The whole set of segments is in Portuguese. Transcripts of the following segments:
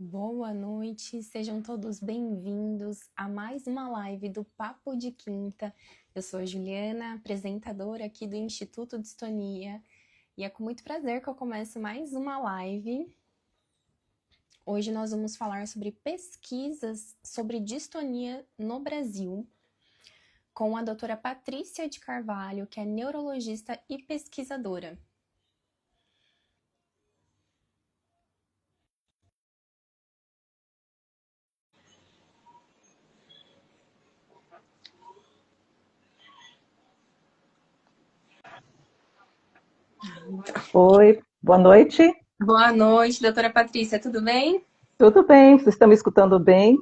Boa noite, sejam todos bem-vindos a mais uma live do Papo de Quinta. Eu sou a Juliana, apresentadora aqui do Instituto Distonia, e é com muito prazer que eu começo mais uma live. Hoje nós vamos falar sobre pesquisas sobre distonia no Brasil, com a doutora Patrícia de Carvalho, que é neurologista e pesquisadora. Oi, boa noite. Boa noite, doutora Patrícia, tudo bem? Tudo bem? Vocês estão me escutando bem?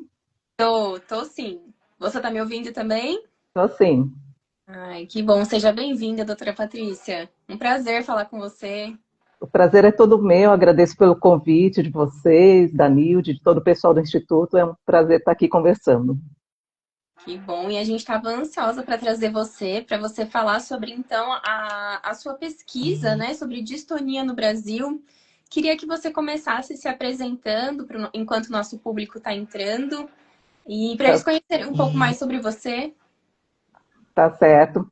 Tô sim. Você tá me ouvindo também? Estou sim. Ai, que bom. Seja bem-vinda, doutora Patrícia. Um prazer falar com você. O prazer é todo meu. Agradeço pelo convite de vocês, da Nilde, de todo o pessoal do Instituto. É um prazer estar aqui conversando. Que bom. E a gente estava ansiosa para trazer você, para você falar sobre, então, a sua pesquisa, né, sobre distonia no Brasil. Queria que você começasse se apresentando enquanto o nosso público está entrando e para Tá, eles conhecerem um pouco mais sobre você. tá certo.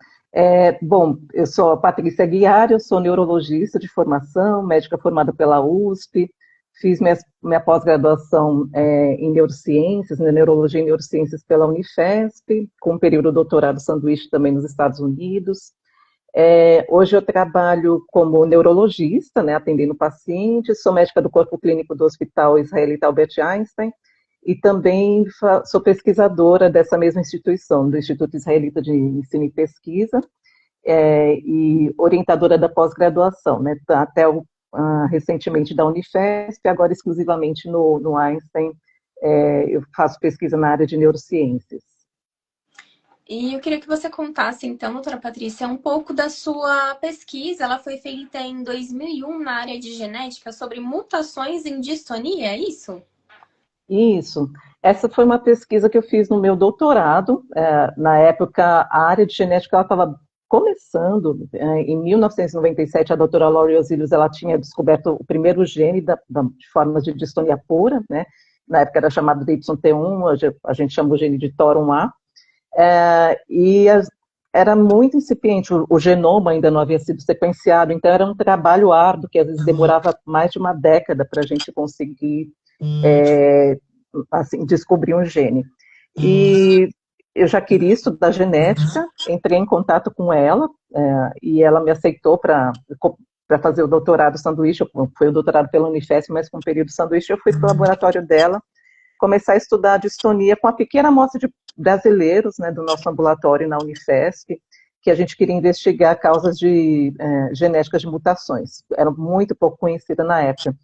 Bom, eu sou a Patrícia Guiar, eu sou neurologista de formação, médica formada pela USP, fiz minha pós-graduação em neurociências, né, neurologia e neurociências pela Unifesp, com um período doutorado sanduíche também nos Estados Unidos. Hoje eu trabalho como neurologista, né, atendendo pacientes, sou médica do corpo clínico do Hospital Israelita Albert Einstein e também sou pesquisadora dessa mesma instituição, do Instituto Israelita de Ensino e Pesquisa, e orientadora da pós-graduação, né, até recentemente da Unifesp, agora exclusivamente no Einstein, eu faço pesquisa na área de neurociências. E eu queria que você contasse, então, doutora Patrícia, um pouco da sua pesquisa. Ela foi feita em 2001 na área de genética sobre mutações em distonia, é isso? Isso. Essa foi uma pesquisa que eu fiz no meu doutorado. Na época, a área de genética estava começando. Em 1997, a doutora Laurie Ozilius ela tinha descoberto o primeiro gene de formas de distonia pura, né? Na época era chamado de YT1, hoje a gente chama o gene de TOR1A. Era muito incipiente, o genoma ainda não havia sido sequenciado, então era um trabalho árduo que às vezes demorava mais de uma década para a gente conseguir é, assim, descobrir um gene. E eu já queria estudar genética, entrei em contato com ela, e ela me aceitou para fazer o doutorado sanduíche, foi o doutorado pela Unifesp, mas com o período sanduíche eu fui para o laboratório dela, começar a estudar a distonia com a pequena amostra de brasileiros, né, do nosso ambulatório na Unifesp, que a gente queria investigar causas genéticas de mutações. Era muito pouco conhecida na época.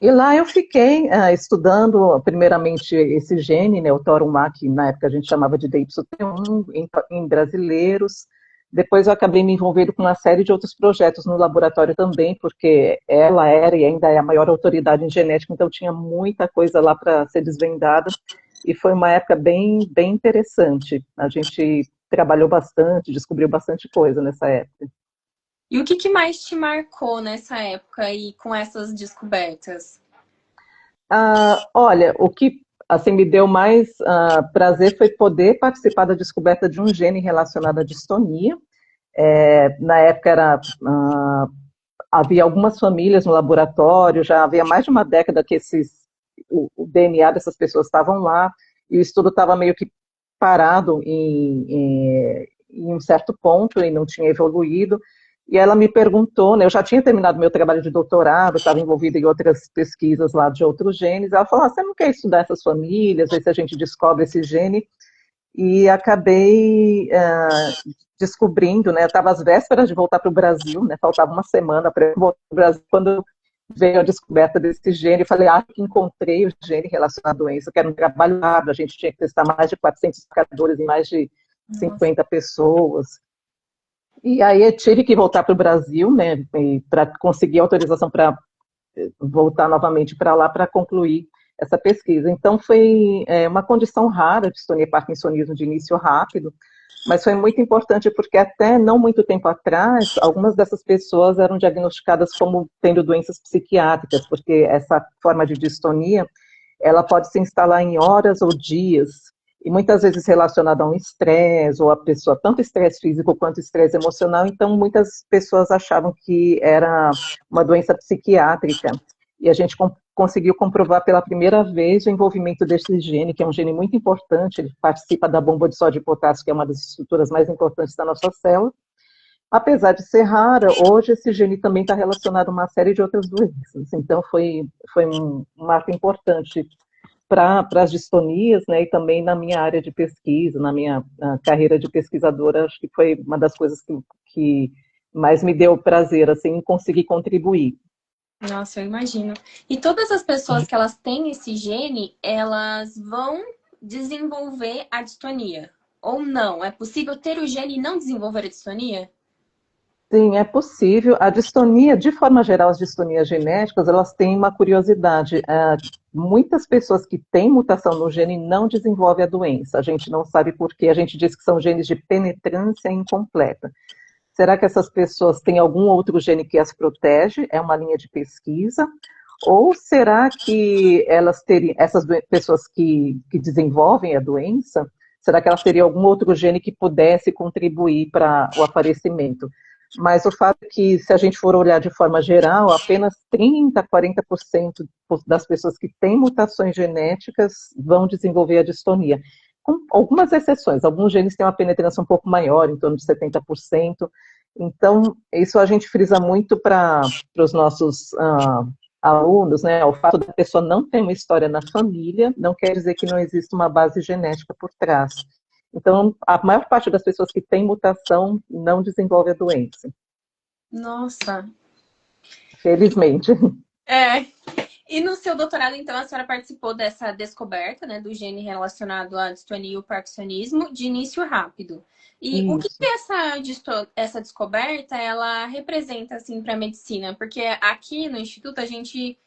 E lá eu fiquei estudando, primeiramente, esse gene, né, o TOR1A, que na época a gente chamava de DYT1, em brasileiros. Depois eu acabei me envolvendo com uma série de outros projetos no laboratório também, porque ela era e ainda é a maior autoridade em genética, então tinha muita coisa lá para ser desvendada. E foi uma época bem, bem interessante. A gente trabalhou bastante, descobriu bastante coisa nessa época. E o que mais te marcou nessa época e com essas descobertas? Olha, o que assim me deu mais prazer foi poder participar da descoberta de um gene relacionado à distonia. Na época havia algumas famílias no laboratório, já havia mais de uma década que o DNA dessas pessoas estavam lá, e o estudo estava meio que parado em um certo ponto e não tinha evoluído. E ela me perguntou, né, eu já tinha terminado meu trabalho de doutorado, estava envolvida em outras pesquisas lá de outros genes. Ela falou: você não quer estudar essas famílias, ver se a gente descobre esse gene? E acabei descobrindo, né, eu estava às vésperas de voltar para o Brasil, né, faltava uma semana para eu voltar para o Brasil, quando veio a descoberta desse gene, eu falei, que encontrei o gene relacionado à doença, que era um trabalho árduo, a gente tinha que testar mais de 400 marcadores em mais de Nossa. 50 pessoas. E aí eu tive que voltar para o Brasil, né, para conseguir autorização para voltar novamente para lá para concluir essa pesquisa. Então foi uma condição rara, distonia parkinsonismo de início rápido, Mas foi muito importante porque até não muito tempo atrás, algumas dessas pessoas eram diagnosticadas como tendo doenças psiquiátricas, porque essa forma de distonia, ela pode se instalar em horas ou dias, e muitas vezes relacionada a um estresse, ou a pessoa, tanto estresse físico quanto estresse emocional, então muitas pessoas achavam que era uma doença psiquiátrica, e a gente conseguiu comprovar pela primeira vez o envolvimento desse gene, que é um gene muito importante, ele participa da bomba de sódio e potássio, que é uma das estruturas mais importantes da nossa célula. Apesar de ser rara, hoje esse gene também está relacionado a uma série de outras doenças. Então, foi um marco importante para as distonias, né, e também na minha área de pesquisa, na minha carreira de pesquisadora, acho que foi uma das coisas que mais me deu prazer, assim, em conseguir contribuir. Nossa, eu imagino. E todas as pessoas que elas têm esse gene, elas vão desenvolver a distonia? Ou não? É possível ter o gene e não desenvolver a distonia? Sim, é possível. A distonia, de forma geral, as distonias genéticas, elas têm uma curiosidade. Muitas pessoas que têm mutação no gene não desenvolvem a doença. A gente não sabe por quê. A gente diz que são genes de penetrância incompleta. Será que essas pessoas têm algum outro gene que as protege? É uma linha de pesquisa. Ou será que elas teriam, essas pessoas que desenvolvem a doença, será que elas teriam algum outro gene que pudesse contribuir para o aparecimento? Mas o fato é que, se a gente for olhar de forma geral, apenas 30, 40% das pessoas que têm mutações genéticas vão desenvolver a distonia. Com algumas exceções, alguns genes têm uma penetrância um pouco maior, em torno de 70%. Então, isso a gente frisa muito para os nossos alunos, né? O fato da pessoa não ter uma história na família não quer dizer que não existe uma base genética por trás. Então, a maior parte das pessoas que têm mutação não desenvolve a doença. Nossa. Felizmente. É. E no seu doutorado, então, a senhora participou dessa descoberta, né, do gene relacionado à distonia e o parkinsonismo de início rápido. E o que Isso. essa descoberta ela representa assim para a medicina? Porque aqui no instituto a gente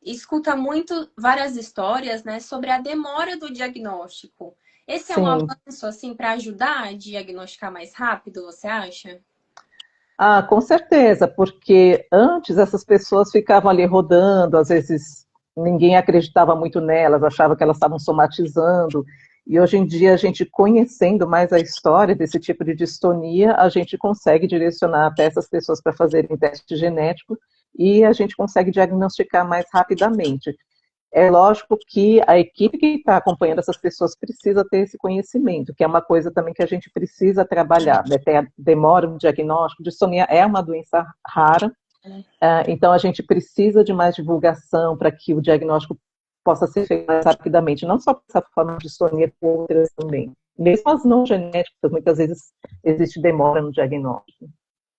escuta muito várias histórias, né, sobre a demora do diagnóstico. Esse é um Sim. avanço assim para ajudar a diagnosticar mais rápido, você acha? Ah, com certeza, porque antes essas pessoas ficavam ali rodando, às vezes ninguém acreditava muito nelas, achava que elas estavam somatizando, e hoje em dia a gente conhecendo mais a história desse tipo de distonia, a gente consegue direcionar até essas pessoas para fazerem teste genético e a gente consegue diagnosticar mais rapidamente. É lógico que a equipe que está acompanhando essas pessoas precisa ter esse conhecimento, que é uma coisa também que a gente precisa trabalhar, né? Tem a demora no diagnóstico, distonia é uma doença rara, então a gente precisa de mais divulgação para que o diagnóstico possa ser feito mais rapidamente, não só por essa forma de distonia, como outras também. Mesmo as não genéticas, muitas vezes existe demora no diagnóstico.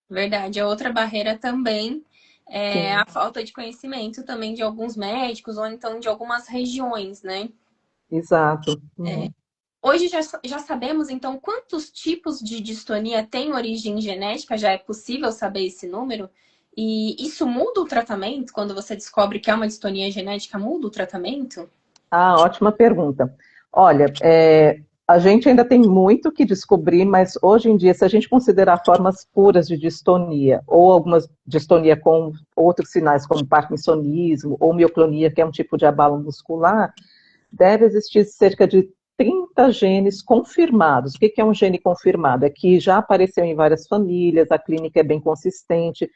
Verdade. A outra barreira também é a Sim, falta de conhecimento também de alguns médicos ou então de algumas regiões, né? exato. É. Uhum. Hoje já sabemos, então, quantos tipos de distonia têm origem genética? Já é possível saber esse número? E isso muda o tratamento? Quando você descobre que é uma distonia genética, muda o tratamento? Ah, ótima pergunta. Olha, a gente ainda tem muito que descobrir, mas hoje em dia, se a gente considerar formas puras de distonia, ou algumas distonia com outros sinais, como parkinsonismo ou mioclonia, que é um tipo de abalo muscular, deve existir cerca de 30 genes confirmados. O que é um gene confirmado? É que já apareceu em várias famílias, a clínica é bem consistente,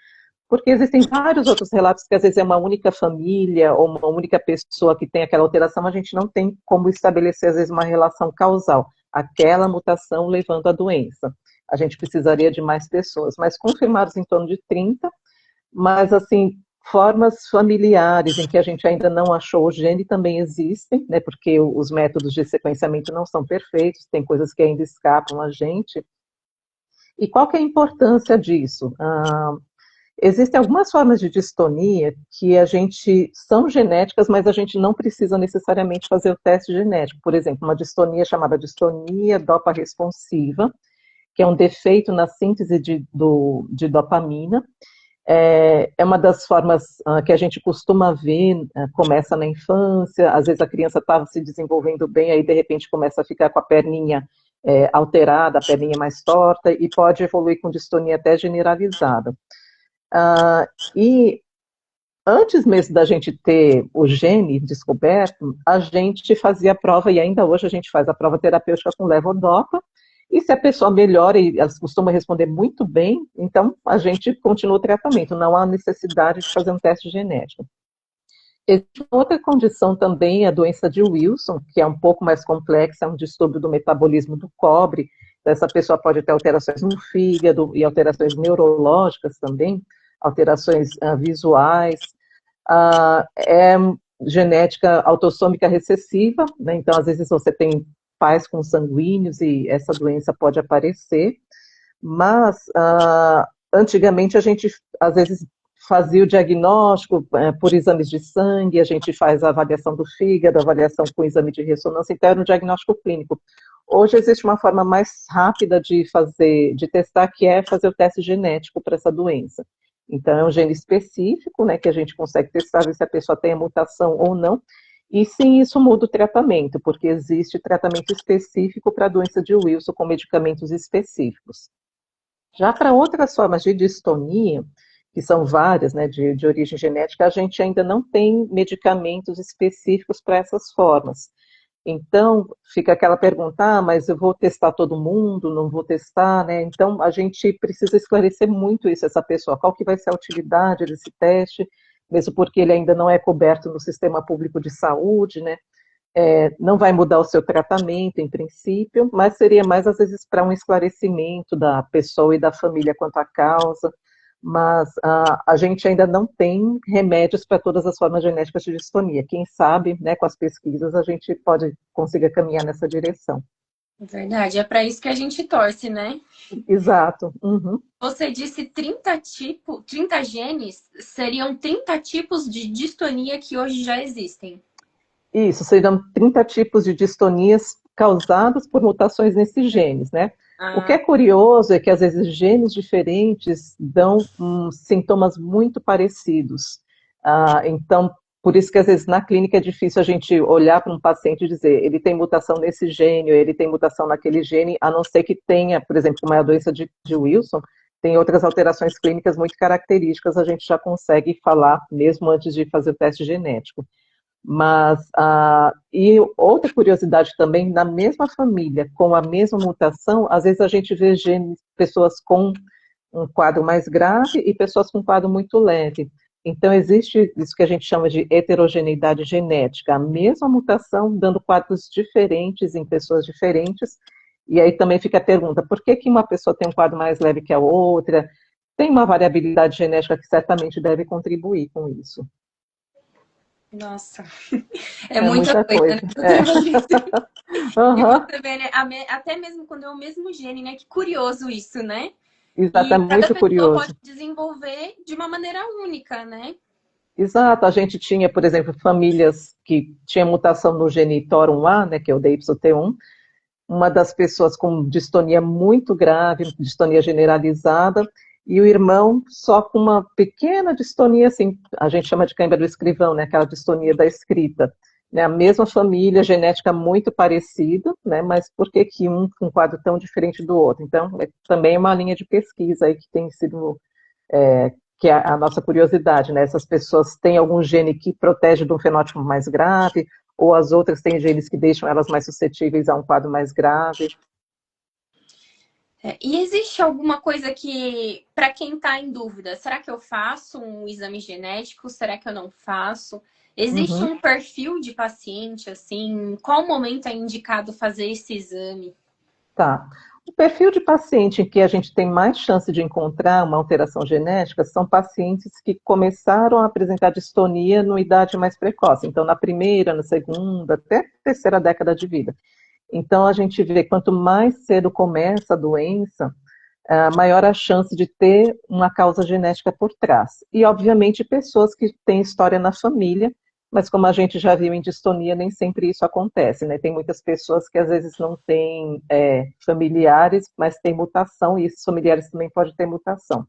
porque existem vários outros relatos que às vezes é uma única família ou uma única pessoa que tem aquela alteração, a gente não tem como estabelecer às vezes uma relação causal, aquela mutação levando à doença. A gente precisaria de mais pessoas, mas confirmados em torno de 30, mas assim, formas familiares em que a gente ainda não achou o gene também existem, né, porque os métodos de sequenciamento não são perfeitos, tem coisas que ainda escapam a gente. E qual que é a importância disso? Existem algumas formas de distonia que a gente são genéticas, mas a gente não precisa necessariamente fazer o teste genético. Por exemplo, uma distonia chamada distonia dopa-responsiva, que é um defeito na síntese de dopamina. É uma das formas que a gente costuma ver, começa na infância, às vezes a criança estava se desenvolvendo bem, aí de repente começa a ficar com a perninha alterada, a perninha mais torta, e pode evoluir com distonia até generalizada. E antes mesmo da gente ter o gene descoberto, a gente fazia a prova, e ainda hoje a gente faz a prova terapêutica com levodopa, e se a pessoa melhora, e ela costuma responder muito bem, então a gente continua o tratamento, não há necessidade de fazer um teste genético. Existe outra condição também, a doença de Wilson, que é um pouco mais complexa, é um distúrbio do metabolismo do cobre, então essa pessoa pode ter alterações no fígado e alterações neurológicas também, alterações visuais, é genética autossômica recessiva, né? Então às vezes você tem pais consanguíneos e essa doença pode aparecer, mas antigamente a gente às vezes fazia o diagnóstico por exames de sangue, a gente faz a avaliação do fígado, a avaliação com exame de ressonância, então era um diagnóstico clínico. Hoje existe uma forma mais rápida de testar, que é fazer o teste genético para essa doença. Então é um gene específico, né, que a gente consegue testar se a pessoa tem a mutação ou não, e sim, isso muda o tratamento, porque existe tratamento específico para a doença de Wilson com medicamentos específicos. Já para outras formas de distonia, que são várias, né, de origem genética, a gente ainda não tem medicamentos específicos para essas formas. Então, fica aquela pergunta, mas eu vou testar todo mundo, não vou testar, né? Então, a gente precisa esclarecer muito isso, essa pessoa, qual que vai ser a utilidade desse teste, mesmo porque ele ainda não é coberto no sistema público de saúde, né? Não vai mudar o seu tratamento, em princípio, mas seria mais, às vezes, para um esclarecimento da pessoa e da família quanto à causa, mas a gente ainda não tem remédios para todas as formas genéticas de distonia. Quem sabe, né, com as pesquisas, a gente pode conseguir caminhar nessa direção. Verdade, é para isso que a gente torce, né? Exato. Uhum. Você disse 30 genes, seriam 30 tipos de distonia que hoje já existem. Isso, seriam 30 tipos de distonias causadas por mutações nesses genes, né? O que é curioso é que, às vezes, genes diferentes dão sintomas muito parecidos. Então, por isso que, às vezes, na clínica é difícil a gente olhar para um paciente e dizer ele tem mutação nesse gene, ou ele tem mutação naquele gene, a não ser que tenha, por exemplo, como é a doença de Wilson, tem outras alterações clínicas muito características, a gente já consegue falar, mesmo antes de fazer o teste genético. Mas, e outra curiosidade também, na mesma família, com a mesma mutação, às vezes a gente vê pessoas com um quadro mais grave e pessoas com um quadro muito leve. Então, existe isso que a gente chama de heterogeneidade genética, a mesma mutação dando quadros diferentes em pessoas diferentes, e aí também fica a pergunta, por que que uma pessoa tem um quadro mais leve que a outra? Tem uma variabilidade genética que certamente deve contribuir com isso. Nossa, é muita coisa. Uhum. E você vê, né, até mesmo quando é o mesmo gene, né? Que curioso isso, né? Exato, E é cada muito pessoa curioso. pode desenvolver de uma maneira única, né? Exato, a gente tinha, por exemplo, famílias que tinham mutação no gene TOR1A, né, que é o DYT1, uma das pessoas com distonia muito grave, distonia generalizada, e o irmão só com uma pequena distonia, assim, a gente chama de cãibra do escrivão, né, aquela distonia da escrita. Né, a mesma família, genética muito parecida, né, mas por que que um com um quadro tão diferente do outro? Então, também é uma linha de pesquisa aí que tem sido, que é a nossa curiosidade, né, essas pessoas têm algum gene que protege de um fenótipo mais grave, ou as outras têm genes que deixam elas mais suscetíveis a um quadro mais grave. E existe alguma coisa que, para quem está em dúvida, será que eu faço um exame genético? Será que eu não faço? Existe um perfil de paciente, assim? Qual momento é indicado fazer esse exame? Tá. O perfil de paciente em que a gente tem mais chance de encontrar uma alteração genética são pacientes que começaram a apresentar distonia numa idade mais precoce, então na primeira, na segunda, até terceira década de vida. Então a gente vê quanto mais cedo começa a doença, maior a chance de ter uma causa genética por trás. E obviamente pessoas que têm história na família, mas como a gente já viu em distonia, nem sempre isso acontece, né? Tem muitas pessoas que às vezes não têm familiares, mas têm mutação, e esses familiares também podem ter mutação.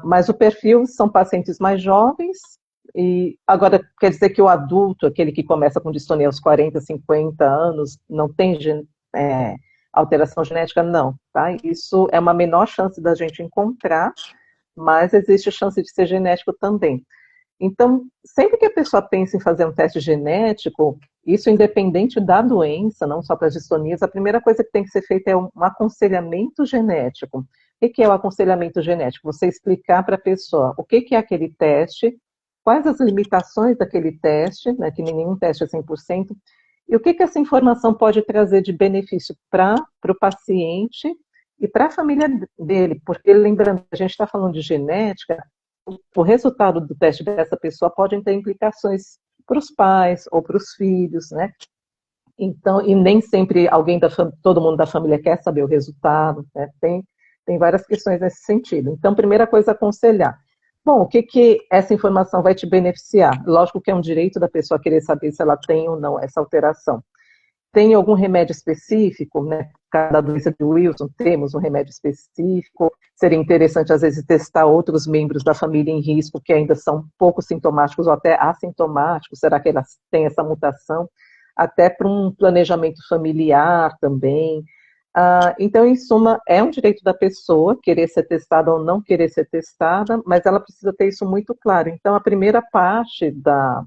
Mas o perfil são pacientes mais jovens, e agora quer dizer que o adulto, aquele que começa com distonia aos 40, 50 anos, não tem alteração genética? Não, tá? Isso é uma menor chance da gente encontrar, mas existe chance de ser genético também. Então, sempre que a pessoa pensa em fazer um teste genético, isso independente da doença, não só para as distonias, a primeira coisa que tem que ser feita é um aconselhamento genético. O que é o aconselhamento genético? Você explicar para a pessoa o que é aquele teste, quais as limitações daquele teste, né, que nenhum teste é 100%, e o que essa informação pode trazer de benefício para o paciente e para a família dele, porque lembrando, a gente está falando de genética, o resultado do teste dessa pessoa pode ter implicações para os pais ou para os filhos, né? Então, e nem sempre todo mundo da família quer saber o resultado, né? Tem várias questões nesse sentido. Então, primeira coisa, aconselhar. Bom, o que essa informação vai te beneficiar? Lógico que é um direito da pessoa querer saber se ela tem ou não essa alteração. Tem algum remédio específico, né? Cada doença de Wilson temos um remédio específico. Seria interessante, às vezes, testar outros membros da família em risco que ainda são pouco sintomáticos ou até assintomáticos. Será que elas têm essa mutação? Até para um planejamento familiar também. Então, em suma, é um direito da pessoa querer ser testada ou não querer ser testada, mas ela precisa ter isso muito claro. Então, a primeira parte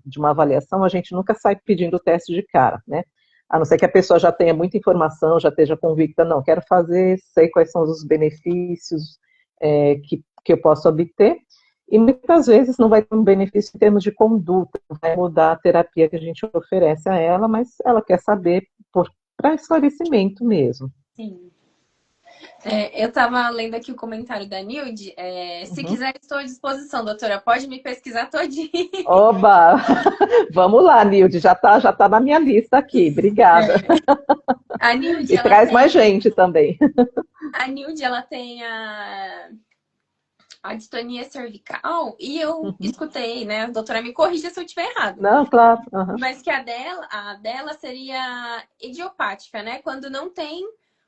de uma avaliação, a gente nunca sai pedindo o teste de cara, né? A não ser que a pessoa já tenha muita informação, já esteja convicta, não, quero fazer, sei quais são os benefícios que eu posso obter, e muitas vezes não vai ter um benefício em termos de conduta, vai mudar a terapia que a gente oferece a ela, mas ela quer saber para esclarecimento mesmo. Sim. Eu estava lendo aqui o comentário da Nilde. Se quiser, estou à disposição, doutora. Pode me pesquisar todinho. Oba! Vamos lá, Nilde. Já tá na minha lista aqui. Obrigada. A Nilde, e traz mais gente também. A Nilde, ela tem a distonia cervical e eu escutei, né? A doutora me corrija se eu estiver errado. Não, claro. Mas que a dela seria idiopática, né? Quando não tem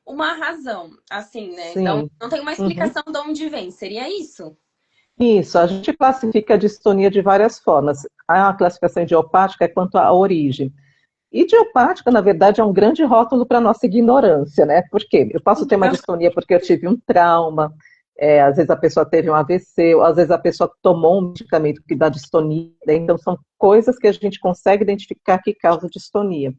uma razão, assim, né? Sim. Então, não tem uma explicação de onde vem. Seria isso? Isso, a gente classifica a distonia de várias formas. A classificação idiopática é quanto à origem. Idiopática, na verdade, é um grande rótulo para a nossa ignorância, né? Por quê? Eu posso ter uma distonia porque eu tive um trauma, às vezes a pessoa teve um AVC, ou às vezes a pessoa tomou um medicamento que dá distonia, então são coisas que a gente consegue identificar que causa distonia.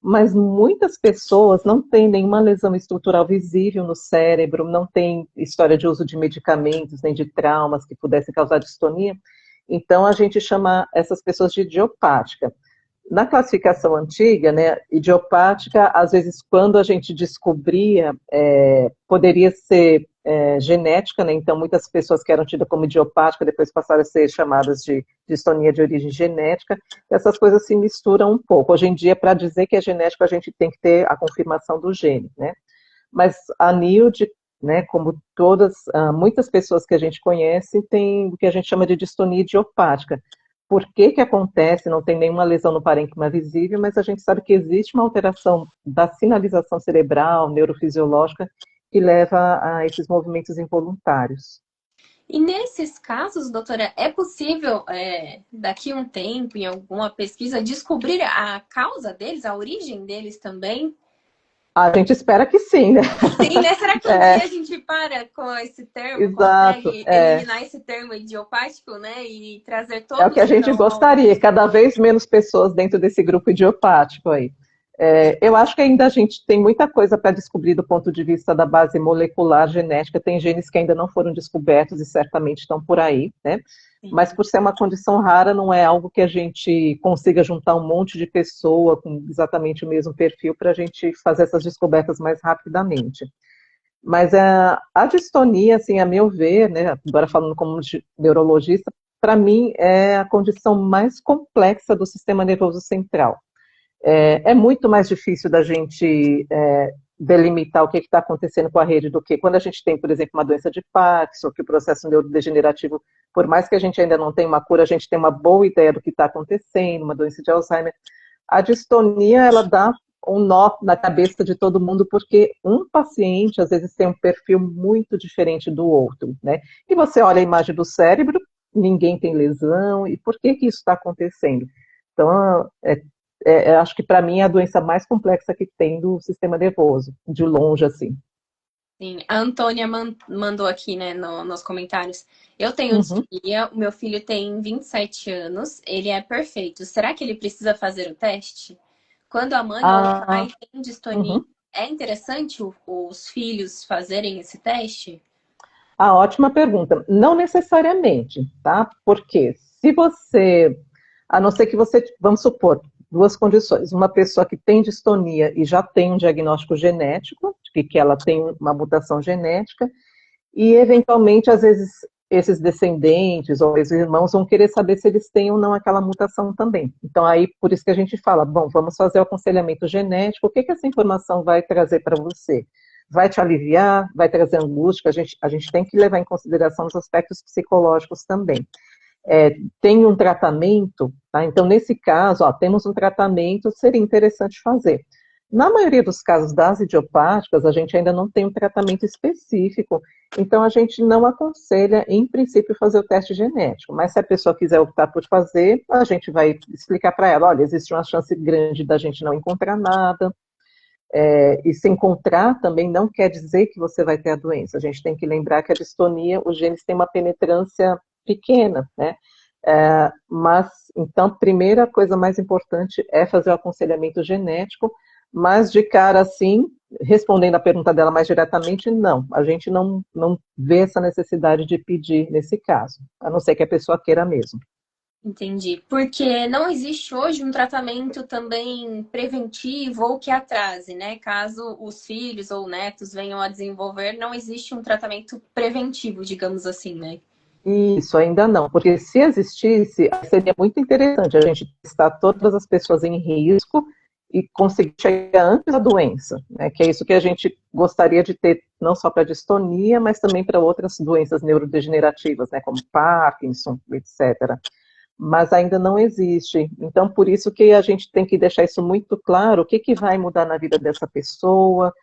Mas muitas pessoas não têm nenhuma lesão estrutural visível no cérebro, não tem história de uso de medicamentos, nem de traumas que pudessem causar distonia, então a gente chama essas pessoas de idiopática. Na classificação antiga, né, idiopática, às vezes quando a gente descobria, poderia ser genética, né, então muitas pessoas que eram tidas como idiopática depois passaram a ser chamadas de distonia de origem genética, essas coisas se misturam um pouco. Hoje em dia, para dizer que é genético, a gente tem que ter a confirmação do gene, né, mas a NILD, né, como muitas pessoas que a gente conhece, tem o que a gente chama de distonia idiopática. Por que acontece? Não tem nenhuma lesão no parênquima visível, mas a gente sabe que existe uma alteração da sinalização cerebral, neurofisiológica, que leva a esses movimentos involuntários. E nesses casos, doutora, é possível, daqui a um tempo, em alguma pesquisa, descobrir a causa deles, a origem deles também? A gente espera que sim, né? Sim, né? Será que um dia a gente para com esse termo, Exato, consegue eliminar esse termo idiopático, né? E trazer todos... É o que a gente gostaria, cada vez menos pessoas dentro desse grupo idiopático aí. Eu acho que ainda a gente tem muita coisa para descobrir do ponto de vista da base molecular genética, tem genes que ainda não foram descobertos e certamente estão por aí, né? Sim. Mas por ser uma condição rara, não é algo que a gente consiga juntar um monte de pessoa com exatamente o mesmo perfil para a gente fazer essas descobertas mais rapidamente. Mas a distonia, assim, a meu ver, né, agora falando como neurologista, para mim é a condição mais complexa do sistema nervoso central. É muito mais difícil da gente delimitar o que está acontecendo com a rede do que quando a gente tem, por exemplo, uma doença de Parkinson, que o processo neurodegenerativo, por mais que a gente ainda não tenha uma cura, a gente tem uma boa ideia do que está acontecendo, uma doença de Alzheimer. A distonia, ela dá um nó na cabeça de todo mundo, porque um paciente, às vezes, tem um perfil muito diferente do outro, né? E você olha a imagem do cérebro, ninguém tem lesão, e por que isso está acontecendo? Então, acho que para mim é a doença mais complexa que tem do sistema nervoso, de longe, assim. Sim, a Antônia mandou aqui, né, nos comentários. Eu tenho Uhum. distonia, o meu filho tem 27 anos, ele é perfeito. Será que ele precisa fazer o teste? Quando a mãe ou o pai Ah, tem distonia, uhum. é interessante os filhos fazerem esse teste? Ah, ótima pergunta. Não necessariamente, tá? Porque se você, a não ser que você, vamos supor, duas condições. Uma pessoa que tem distonia e já tem um diagnóstico genético, de que ela tem uma mutação genética, e eventualmente, às vezes, esses descendentes ou esses irmãos vão querer saber se eles têm ou não aquela mutação também. Então, aí, por isso que a gente fala, bom, vamos fazer o aconselhamento genético, o que que essa informação vai trazer para você? Vai te aliviar? Vai trazer angústia? A gente tem que levar em consideração os aspectos psicológicos também. Tem um tratamento, tá? Então, nesse caso, ó, temos um tratamento, seria interessante fazer. Na maioria dos casos das idiopáticas, a gente ainda não tem um tratamento específico, então a gente não aconselha, em princípio, fazer o teste genético. Mas se a pessoa quiser optar por fazer, a gente vai explicar para ela, olha, existe uma chance grande da gente não encontrar nada, e se encontrar também não quer dizer que você vai ter a doença. A gente tem que lembrar que a distonia, os genes têm uma penetrância pequena, né? Mas, então, a primeira coisa mais importante é fazer o aconselhamento genético, mas de cara assim, respondendo a pergunta dela mais diretamente, não, a gente não vê essa necessidade de pedir nesse caso, a não ser que a pessoa queira mesmo. Entendi. Porque não existe hoje um tratamento também preventivo ou que atrase, né? Caso os filhos ou netos venham a desenvolver, não existe um tratamento preventivo, digamos assim, né? Isso ainda não, porque se existisse, seria muito interessante a gente testar todas as pessoas em risco e conseguir chegar antes da doença, né? Que é isso que a gente gostaria de ter, não só para distonia, mas também para outras doenças neurodegenerativas, né? Como Parkinson, etc. Mas ainda não existe. Então, por isso que a gente tem que deixar isso muito claro, o que que vai mudar na vida dessa pessoa.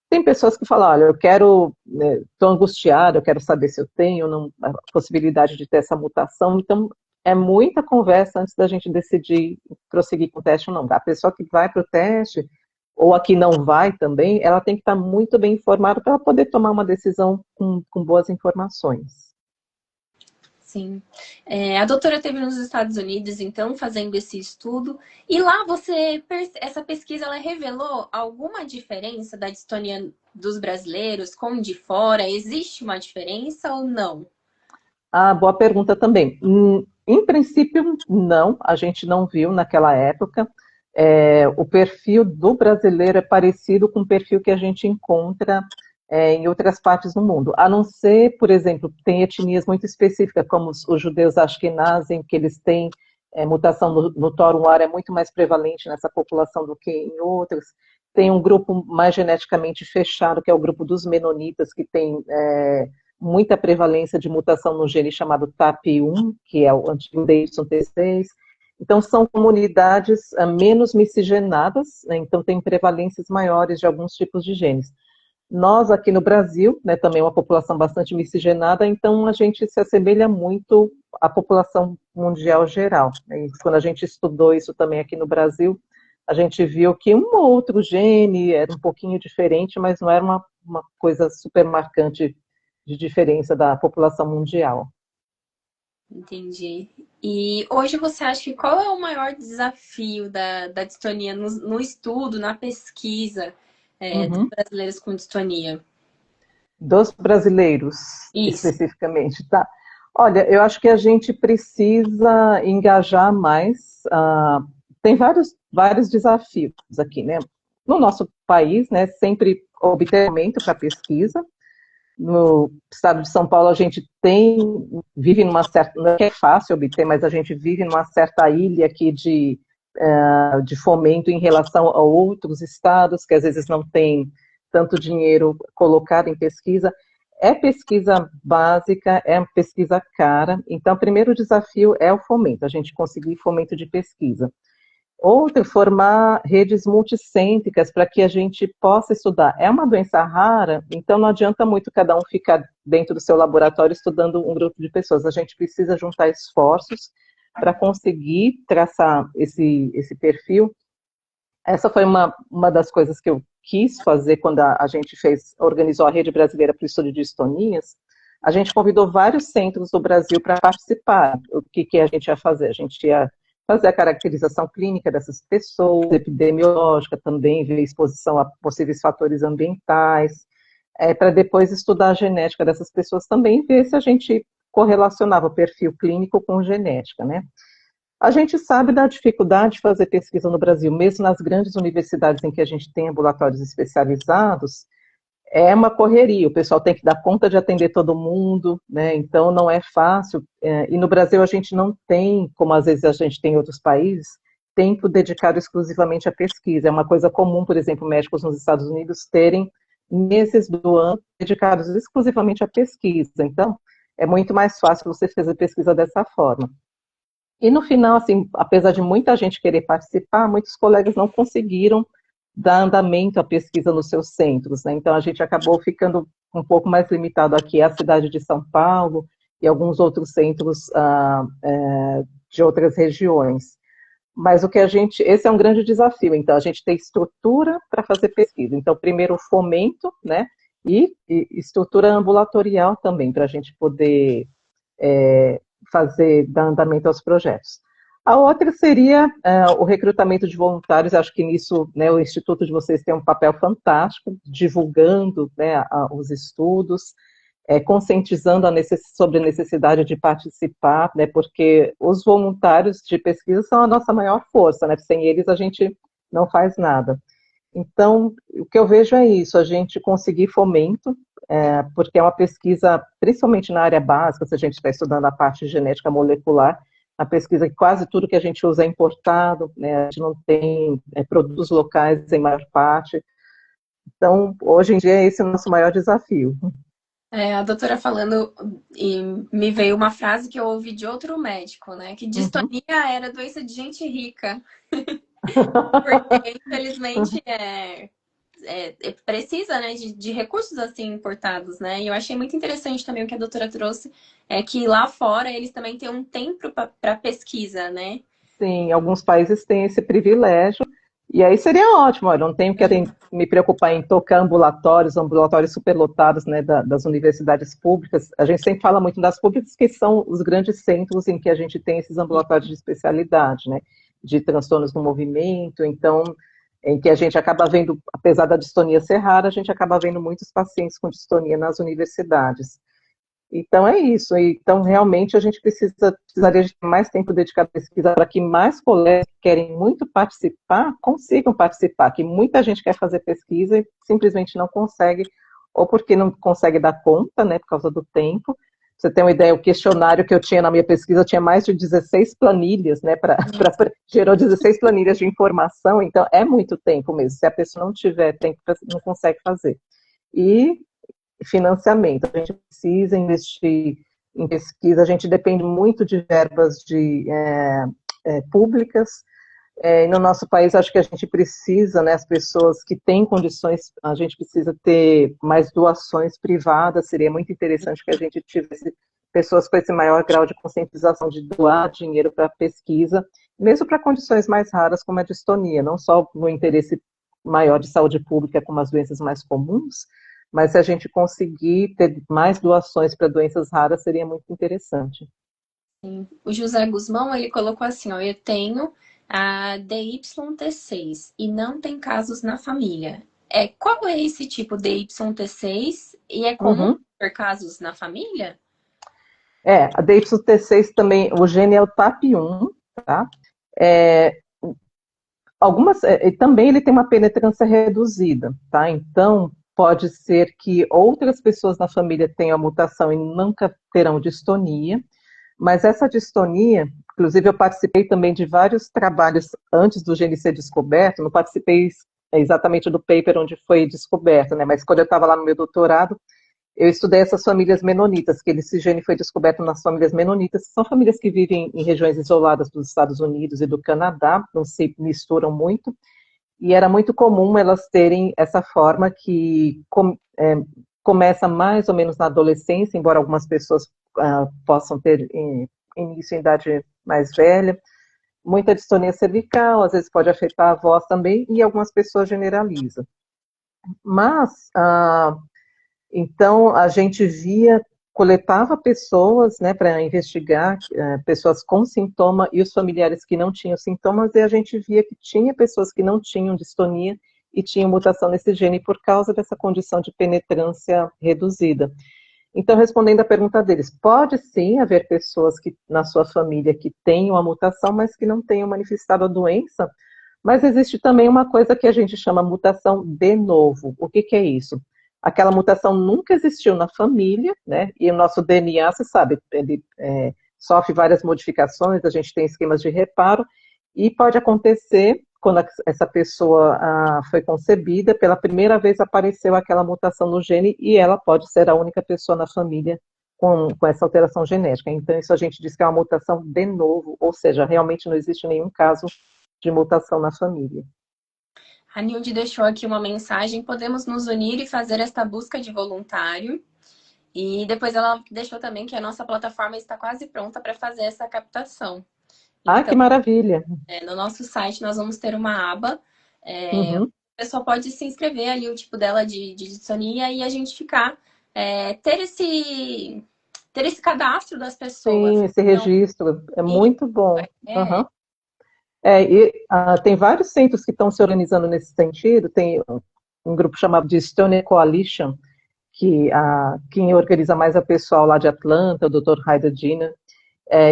Tem pessoas que falam, olha, eu quero, estou angustiada, eu quero saber se eu tenho ou não a possibilidade de ter essa mutação. Então, é muita conversa antes da gente decidir prosseguir com o teste ou não. A pessoa que vai para o teste, ou a que não vai também, ela tem que estar muito bem informada para ela poder tomar uma decisão com boas informações. Sim. A doutora esteve nos Estados Unidos, então, fazendo esse estudo. E lá essa pesquisa ela revelou alguma diferença da distonia dos brasileiros com de fora? Existe uma diferença ou não? Ah, boa pergunta também. Em princípio, não, a gente não viu naquela época. O perfil do brasileiro é parecido com o perfil que a gente encontra em outras partes do mundo, a não ser, por exemplo, tem etnias muito específicas, como os judeus Ashkenazim, que eles têm mutação no TOR1A é muito mais prevalente nessa população do que em outras. Tem um grupo mais geneticamente fechado, que é o grupo dos menonitas, que tem muita prevalência de mutação no gene chamado TAP1, que é o antigo DY6. Então, são comunidades menos miscigenadas, né? Então tem prevalências maiores de alguns tipos de genes. Nós, aqui no Brasil, né, também é uma população bastante miscigenada, então a gente se assemelha muito à população mundial geral, né? E quando a gente estudou isso também aqui no Brasil, a gente viu que um ou outro gene era um pouquinho diferente, mas não era uma coisa super marcante de diferença da população mundial. Entendi. E hoje você acha que qual é o maior desafio da distonia no estudo, na pesquisa, dos Uhum. brasileiros com distonia? Dos brasileiros, Isso. especificamente, tá? Olha, eu acho que a gente precisa engajar mais. Tem vários desafios aqui, né? No nosso país, né, sempre obter aumento para pesquisa. No estado de São Paulo, a gente vive numa certa, não é que é fácil obter, mas a gente vive numa certa ilha aqui de fomento em relação a outros estados, que às vezes não tem tanto dinheiro colocado em pesquisa. É pesquisa básica, é pesquisa cara, então o primeiro desafio é o fomento, a gente conseguir fomento de pesquisa. Outro, formar redes multicêntricas para que a gente possa estudar. É uma doença rara, então não adianta muito cada um ficar dentro do seu laboratório estudando um grupo de pessoas. A gente precisa juntar esforços para conseguir traçar esse perfil Essa foi uma das coisas que eu quis fazer quando a gente organizou a Rede Brasileira para o Estudo de Distonias. A gente convidou vários centros do Brasil para participar. O que a gente ia fazer? A gente ia fazer a caracterização clínica dessas pessoas, epidemiológica também, ver exposição a possíveis fatores ambientais, para depois estudar a genética dessas pessoas também e ver se a gente correlacionava o perfil clínico com genética, né? A gente sabe da dificuldade de fazer pesquisa no Brasil, mesmo nas grandes universidades em que a gente tem ambulatórios especializados, é uma correria, o pessoal tem que dar conta de atender todo mundo, né? Então não é fácil, e no Brasil a gente não tem, como às vezes a gente tem em outros países, tempo dedicado exclusivamente à pesquisa. É uma coisa comum, por exemplo, médicos nos Estados Unidos terem meses do ano dedicados exclusivamente à pesquisa. Então, é muito mais fácil você fazer pesquisa dessa forma. E no final, assim, apesar de muita gente querer participar, muitos colegas não conseguiram dar andamento à pesquisa nos seus centros, né? Então a gente acabou ficando um pouco mais limitado aqui à cidade de São Paulo e alguns outros centros de outras regiões. Mas esse é um grande desafio, então a gente tem estrutura para fazer pesquisa. Então, primeiro o fomento, né? E estrutura ambulatorial também, para a gente poder dar andamento aos projetos. A outra seria o recrutamento de voluntários. Acho que nisso, né, o Instituto de vocês tem um papel fantástico, divulgando, né, os estudos, conscientizando sobre a necessidade de participar, né, porque os voluntários de pesquisa são a nossa maior força, né, sem eles a gente não faz nada. Então, o que eu vejo é isso, a gente conseguir fomento, porque é uma pesquisa, principalmente na área básica, se a gente está estudando a parte de genética molecular, a pesquisa que quase tudo que a gente usa é importado, né, a gente não tem produtos locais em maior parte. Então, hoje em dia, esse é o nosso maior desafio. A doutora falando, e me veio uma frase que eu ouvi de outro médico, né? Que distonia era doença de gente rica. Porque, infelizmente, precisa, né, de recursos assim importados, né? E eu achei muito interessante também o que a doutora trouxe, é que lá fora eles também têm um tempo para pesquisa, né? Sim, alguns países têm esse privilégio, e aí seria ótimo, olha, não tenho que me preocupar em tocar ambulatórios superlotados, né, das universidades públicas. A gente sempre fala muito das públicas, que são os grandes centros em que a gente tem esses ambulatórios de especialidade, né, de transtornos do movimento, então, em que a gente acaba vendo, apesar da distonia ser rara, a gente acaba vendo muitos pacientes com distonia nas universidades. Então é isso. Então realmente a gente precisaria de mais tempo dedicado à pesquisa para que mais colegas que querem muito participar consigam participar, que muita gente quer fazer pesquisa e simplesmente não consegue, ou porque não consegue dar conta, né, por causa do tempo. Você tem uma ideia, o questionário que eu tinha na minha pesquisa tinha mais de 16 planilhas, né, gerou 16 planilhas de informação, então é muito tempo mesmo. Se a pessoa não tiver tempo, não consegue fazer. E financiamento. A gente precisa investir em pesquisa, a gente depende muito de verbas públicas. No nosso país, acho que a gente precisa, né, as pessoas que têm condições, a gente precisa ter mais doações privadas, seria muito interessante que a gente tivesse pessoas com esse maior grau de conscientização de doar dinheiro para pesquisa, mesmo para condições mais raras como a distonia, não só no interesse maior de saúde pública como as doenças mais comuns, mas se a gente conseguir ter mais doações para doenças raras, seria muito interessante. Sim. O José Guzmão, ele colocou assim, ó, eu tenho a DYT6 e não tem casos na família. Qual é esse tipo DYT6 e é comum ter casos na família? A DYT6 também, o gene é o TAP1, tá? Também ele tem uma penetrância reduzida, tá? Então, pode ser que outras pessoas na família tenham a mutação e nunca terão distonia, mas essa distonia, inclusive eu participei também de vários trabalhos antes do gene ser descoberto, não participei exatamente do paper onde foi descoberto, né? Mas quando eu estava lá no meu doutorado, eu estudei essas famílias menonitas, que esse gene foi descoberto nas famílias menonitas, que são famílias que vivem em regiões isoladas dos Estados Unidos e do Canadá, não se misturam muito, e era muito comum elas terem essa forma que começa mais ou menos na adolescência, embora algumas pessoas possam ter início em idade mais velha, muita distonia cervical, às vezes pode afetar a voz também, e algumas pessoas generalizam. Mas, então, a gente coletava pessoas, né, para investigar, pessoas com sintoma e os familiares que não tinham sintomas, e a gente via que tinha pessoas que não tinham distonia e tinham mutação nesse gene por causa dessa condição de penetrância reduzida. Então, respondendo à pergunta deles, pode sim haver pessoas que, na sua família que tenham a mutação, mas que não tenham manifestado a doença, mas existe também uma coisa que a gente chama mutação de novo. O que é isso? Aquela mutação nunca existiu na família, né? E o nosso DNA, você sabe, ele sofre várias modificações, a gente tem esquemas de reparo, e pode acontecer, quando essa pessoa foi concebida, pela primeira vez apareceu aquela mutação no gene, e ela pode ser a única pessoa na família com essa alteração genética. Então, isso a gente diz que é uma mutação de novo, ou seja, realmente não existe nenhum caso de mutação na família. A Nilde deixou aqui uma mensagem: podemos nos unir e fazer esta busca de voluntário. E depois ela deixou também que a nossa plataforma está quase pronta para fazer essa captação. Então, que maravilha! No nosso site nós vamos ter uma aba. Uhum. A pessoa pode se inscrever ali, o tipo dela de distonia, e a gente ficar, ter esse cadastro das pessoas. Sim, esse registro é muito bom. Uhum. Tem vários centros que estão se organizando nesse sentido. Tem um grupo chamado de Estonia Coalition, que quem organiza mais é o pessoal lá de Atlanta, o Dr. Haida Dina.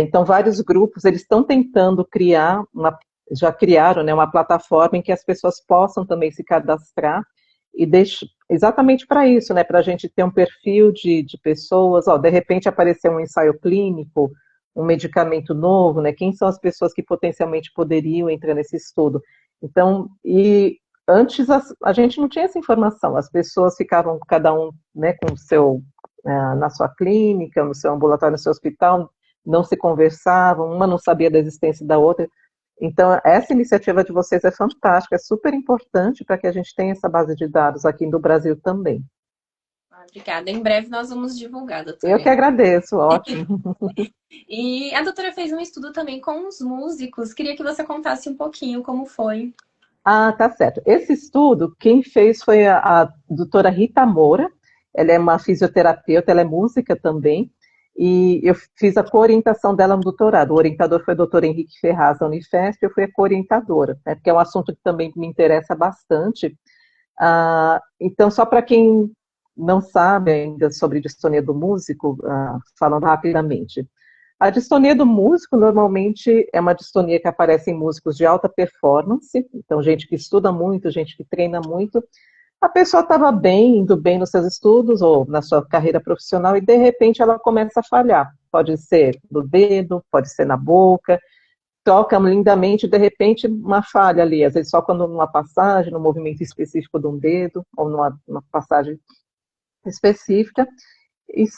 Então, vários grupos, eles estão tentando criar, já criaram, né, uma plataforma em que as pessoas possam também se cadastrar, e exatamente para isso, né, para a gente ter um perfil de pessoas, de repente aparecer um ensaio clínico, um medicamento novo, né, quem são as pessoas que potencialmente poderiam entrar nesse estudo. Então, e antes a gente não tinha essa informação, as pessoas ficavam cada um, né, com o seu, na sua clínica, no seu ambulatório, no seu hospital, não se conversavam, uma não sabia da existência da outra. Então, essa iniciativa de vocês é fantástica, é super importante para que a gente tenha essa base de dados aqui no Brasil também. Obrigada. Em breve nós vamos divulgar, doutora. Eu que agradeço, ótimo. E a doutora fez um estudo também com os músicos. Queria que você contasse um pouquinho como foi. Tá certo. Esse estudo, quem fez foi a doutora Rita Moura. Ela é uma fisioterapeuta, ela é música também. E eu fiz a co-orientação dela no doutorado. O orientador foi o doutor Henrique Ferraz, da Unifesp, eu fui a co-orientadora, né, porque é um assunto que também me interessa bastante. Então, só para quem não sabe ainda sobre distonia do músico, falando rapidamente. A distonia do músico, normalmente, é uma distonia que aparece em músicos de alta performance, então gente que estuda muito, gente que treina muito. A pessoa estava bem, indo bem nos seus estudos ou na sua carreira profissional e, de repente, ela começa a falhar. Pode ser no dedo, pode ser na boca, toca lindamente, de repente, uma falha ali, às vezes só quando numa passagem, num movimento específico de um dedo, ou numa passagem específica,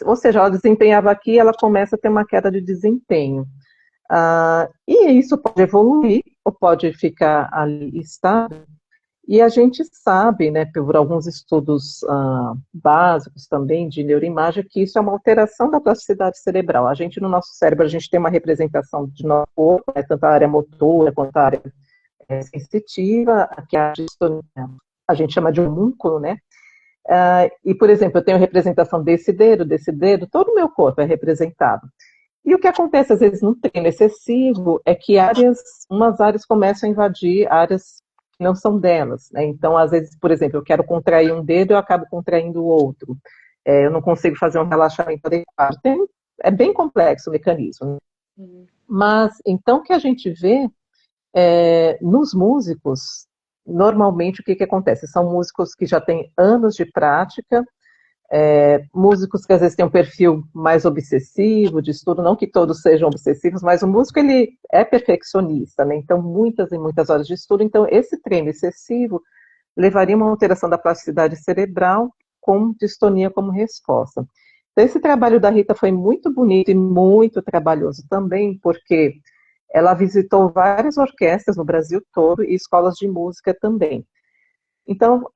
ou seja, ela desempenhava aqui, ela começa a ter uma queda de desempenho. E isso pode evoluir, ou pode ficar ali estável. E a gente sabe, né, por alguns estudos básicos também de neuroimagem, que isso é uma alteração da plasticidade cerebral. A gente, no nosso cérebro, a gente tem uma representação de nosso corpo, né, tanto a área motora quanto a área sensitiva, que a gente chama de homúnculo, né? E, por exemplo, eu tenho representação desse dedo, todo o meu corpo é representado. E o que acontece, às vezes, no treino excessivo, é que umas áreas começam a invadir áreas que não são delas, né? Então, às vezes, por exemplo, eu quero contrair um dedo, eu acabo contraindo o outro. Eu não consigo fazer um relaxamento adequado. É bem complexo o mecanismo. Mas, então, o que a gente vê nos músicos, normalmente, o que acontece? São músicos que já têm anos de prática, músicos que às vezes têm um perfil mais obsessivo de estudo, não que todos sejam obsessivos, mas o músico ele é perfeccionista, né? Então muitas e muitas horas de estudo, então esse treino excessivo levaria a uma alteração da plasticidade cerebral com distonia como resposta. Então esse trabalho da Rita foi muito bonito e muito trabalhoso também, porque ela visitou várias orquestras no Brasil todo e escolas de música também. Então,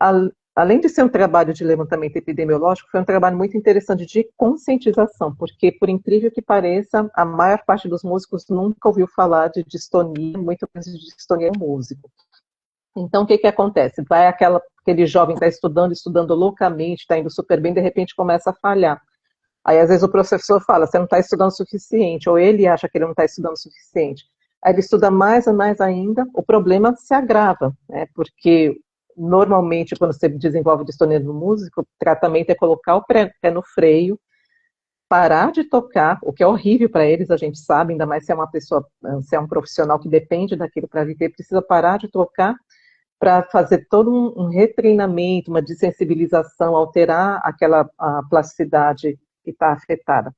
além de ser um trabalho de levantamento epidemiológico, foi um trabalho muito interessante de conscientização, porque, por incrível que pareça, a maior parte dos músicos nunca ouviu falar de distonia, muito menos de distonia em músico. Então, o que que acontece? Vai aquele jovem que está estudando loucamente, está indo super bem, de repente começa a falhar. Aí, às vezes, o professor fala, você não está estudando o suficiente, ou ele acha que ele não está estudando o suficiente. Aí ele estuda mais e mais ainda, o problema se agrava, né? Porque, normalmente, quando você desenvolve distonia no músico, o tratamento é colocar o pé no freio, parar de tocar, o que é horrível para eles, a gente sabe, ainda mais se é uma pessoa, se é um profissional que depende daquilo para viver, precisa parar de tocar para fazer todo um retreinamento, uma desensibilização, alterar aquela a plasticidade que está afetada.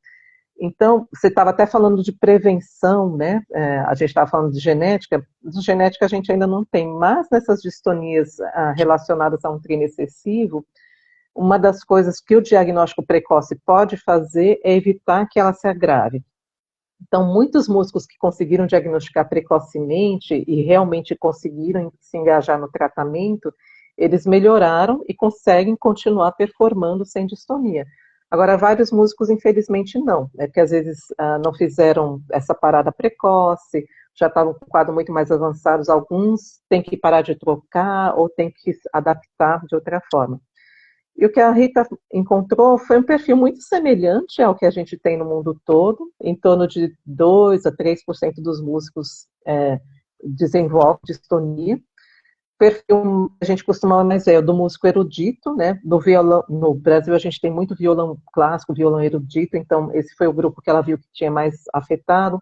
Então, você estava até falando de prevenção, né? A gente estava falando de genética. De genética a gente ainda não tem, mas nessas distonias relacionadas a um treino excessivo, uma das coisas que o diagnóstico precoce pode fazer é evitar que ela se agrave. Então, muitos músicos que conseguiram diagnosticar precocemente e realmente conseguiram se engajar no tratamento, eles melhoraram e conseguem continuar performando sem distonia. Agora, vários músicos, infelizmente, não, né, que às vezes não fizeram essa parada precoce, já estavam com um quadro muito mais avançados, alguns têm que parar de trocar ou têm que adaptar de outra forma. E o que a Rita encontrou foi um perfil muito semelhante ao que a gente tem no mundo todo, em torno de 2 a 3% dos músicos desenvolvem distonia. O perfil a gente costuma mais ver do músico erudito, né? Do violão, no Brasil a gente tem muito violão clássico, violão erudito, então esse foi o grupo que ela viu que tinha mais afetado.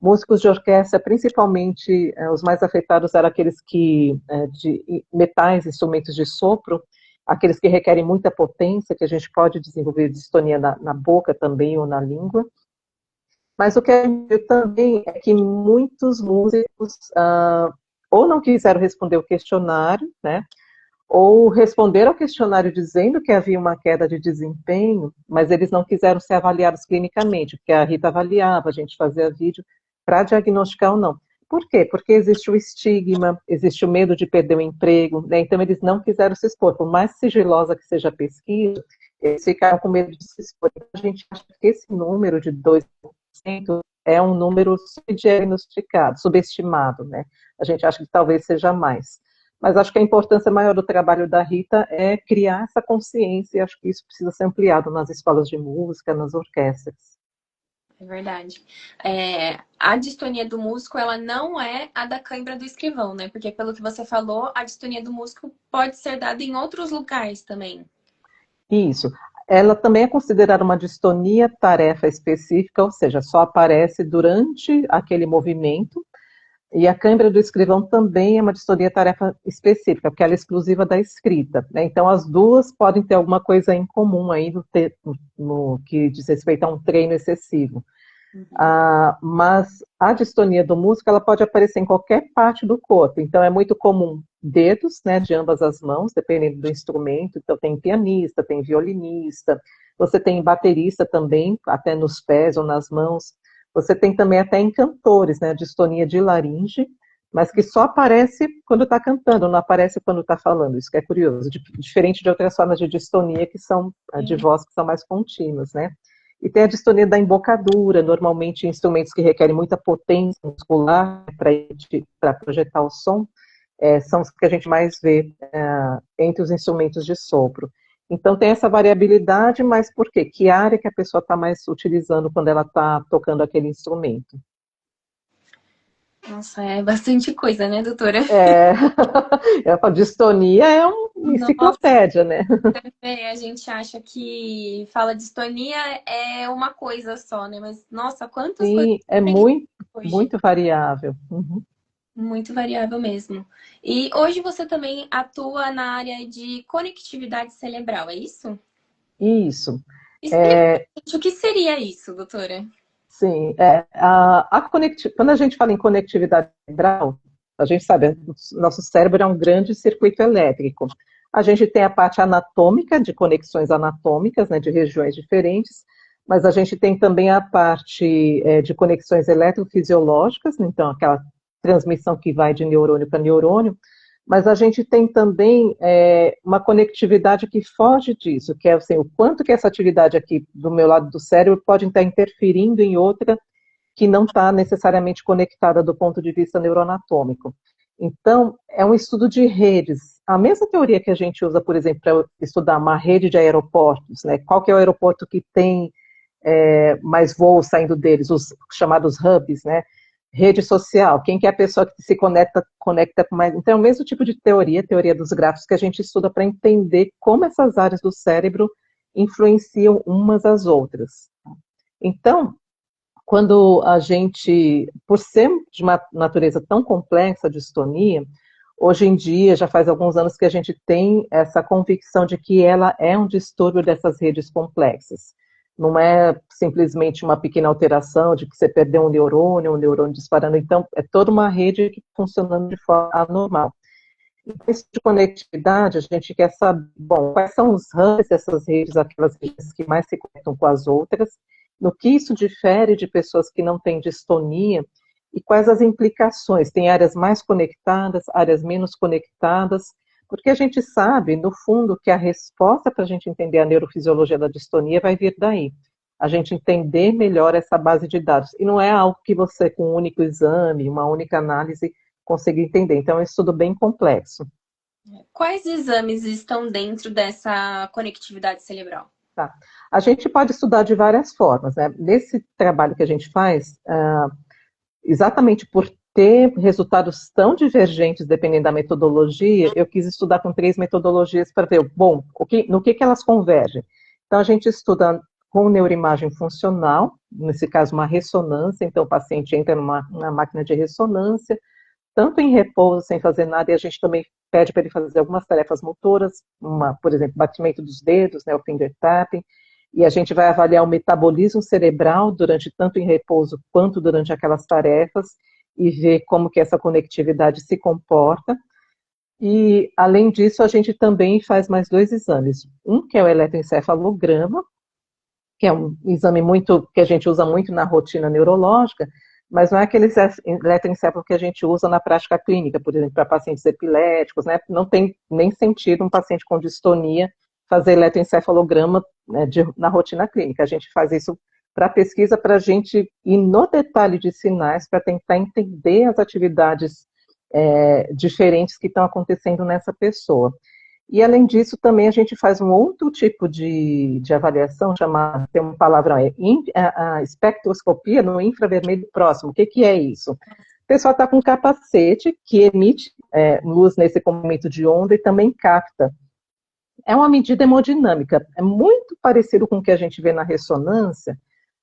Músicos de orquestra, principalmente, os mais afetados eram aqueles que, de metais, instrumentos de sopro, aqueles que requerem muita potência, que a gente pode desenvolver distonia na boca também ou na língua. Mas o que a gente viu também é que muitos músicos ou não quiseram responder o questionário, né, ou responderam ao questionário dizendo que havia uma queda de desempenho, mas eles não quiseram ser avaliados clinicamente, porque a Rita avaliava, a gente fazia vídeo para diagnosticar ou não. Por quê? Porque existe o estigma, existe o medo de perder o emprego, né? Então eles não quiseram se expor. Por mais sigilosa que seja a pesquisa, eles ficaram com medo de se expor. Então, a gente acha que esse número de 2% é um número subdiagnosticado, subestimado, né? A gente acha que talvez seja mais. Mas acho que a importância maior do trabalho da Rita é criar essa consciência, e acho que isso precisa ser ampliado nas escolas de música, nas orquestras. É verdade. A distonia do músculo, ela não é a da cãibra do escrivão, né? Porque pelo que você falou, a distonia do músculo pode ser dada em outros lugares também. Isso. Ela também é considerada uma distonia tarefa específica, ou seja, só aparece durante aquele movimento. E a cãibra do escrivão também é uma distonia tarefa específica, porque ela é exclusiva da escrita, né? Então, as duas podem ter alguma coisa em comum aí no que diz respeito a um treino excessivo. Mas a distonia do músculo, ela pode aparecer em qualquer parte do corpo. Então, é muito comum dedos, né, de ambas as mãos, dependendo do instrumento. Então, tem pianista, tem violinista, você tem baterista também, até nos pés ou nas mãos. Você tem também até em cantores, né, distonia de laringe, mas que só aparece quando está cantando, não aparece quando está falando. Isso que é curioso, diferente de outras formas de distonia que são de voz que são mais contínuas, né? E tem a distonia da embocadura, normalmente instrumentos que requerem muita potência muscular para projetar o som, são os que a gente mais vê entre os instrumentos de sopro. Então tem essa variabilidade, mas por quê? Que área que a pessoa está mais utilizando quando ela está tocando aquele instrumento? Nossa, é bastante coisa, né, doutora? A distonia é uma enciclopédia, né? A gente acha que fala distonia é uma coisa só, né? Mas, nossa, quantas coisas Sim, é tem muito, hoje. muito variável. Uhum. Muito variável mesmo. E hoje você também atua na área de conectividade cerebral, é isso? Isso. Explica pra gente o que seria isso, doutora? Sim, quando a gente fala em conectividade cerebral, a gente sabe, nosso cérebro é um grande circuito elétrico. A gente tem a parte anatômica, de conexões anatômicas, né, de regiões diferentes, mas a gente tem também a parte de conexões eletrofisiológicas, então aquela transmissão que vai de neurônio para neurônio, mas a gente tem também uma conectividade que foge disso, que é assim, o quanto que essa atividade aqui do meu lado do cérebro pode estar interferindo em outra que não está necessariamente conectada do ponto de vista neuroanatômico. Então, é um estudo de redes. A mesma teoria que a gente usa, por exemplo, para estudar uma rede de aeroportos, né? Qual que é o aeroporto que tem mais voos saindo deles, os chamados hubs, né? Rede social, quem que é a pessoa que se conecta com mais... Então, é o mesmo tipo de teoria dos grafos que a gente estuda para entender como essas áreas do cérebro influenciam umas às outras. Então, quando a gente, por ser de uma natureza tão complexa, a distonia, hoje em dia, já faz alguns anos que a gente tem essa convicção de que ela é um distúrbio dessas redes complexas. Não é simplesmente uma pequena alteração de que você perdeu um neurônio disparando. Então, é toda uma rede funcionando de forma anormal. Então, isso de conectividade, a gente quer saber, bom, quais são os hubs dessas redes, aquelas redes que mais se conectam com as outras, no que isso difere de pessoas que não têm distonia e quais as implicações. Tem áreas mais conectadas, áreas menos conectadas, porque a gente sabe, no fundo, que a resposta para a gente entender a neurofisiologia da distonia vai vir daí. A gente entender melhor essa base de dados. E não é algo que você, com um único exame, uma única análise, consiga entender. Então, é um estudo bem complexo. Quais exames estão dentro dessa conectividade cerebral? Tá. A gente pode estudar de várias formas, né? Nesse trabalho que a gente faz, exatamente por ter resultados tão divergentes dependendo da metodologia, eu quis estudar com 3 metodologias para ver, bom, no que elas convergem. Então, a gente estuda com neuroimagem funcional, nesse caso uma ressonância, então o paciente entra numa máquina de ressonância, tanto em repouso, sem fazer nada, e a gente também pede para ele fazer algumas tarefas motoras, por exemplo, batimento dos dedos, né, o finger tapping, e a gente vai avaliar o metabolismo cerebral durante tanto em repouso quanto durante aquelas tarefas, e ver como que essa conectividade se comporta. E, além disso, a gente também faz mais 2 exames. Um que é o eletroencefalograma, que é um exame que a gente usa muito na rotina neurológica, mas não é aquele eletroencefalo que a gente usa na prática clínica, por exemplo, para pacientes epiléticos, né? Não tem nem sentido um paciente com distonia fazer eletroencefalograma, né, na rotina clínica. A gente faz isso para pesquisa, para a gente ir no detalhe de sinais, para tentar entender as atividades diferentes que estão acontecendo nessa pessoa. E, além disso, também a gente faz um outro tipo de avaliação, tem uma palavra, a espectroscopia no infravermelho próximo. O que é isso? O pessoal está com um capacete que emite luz nesse comprimento de onda e também capta. É uma medida hemodinâmica, é muito parecido com o que a gente vê na ressonância,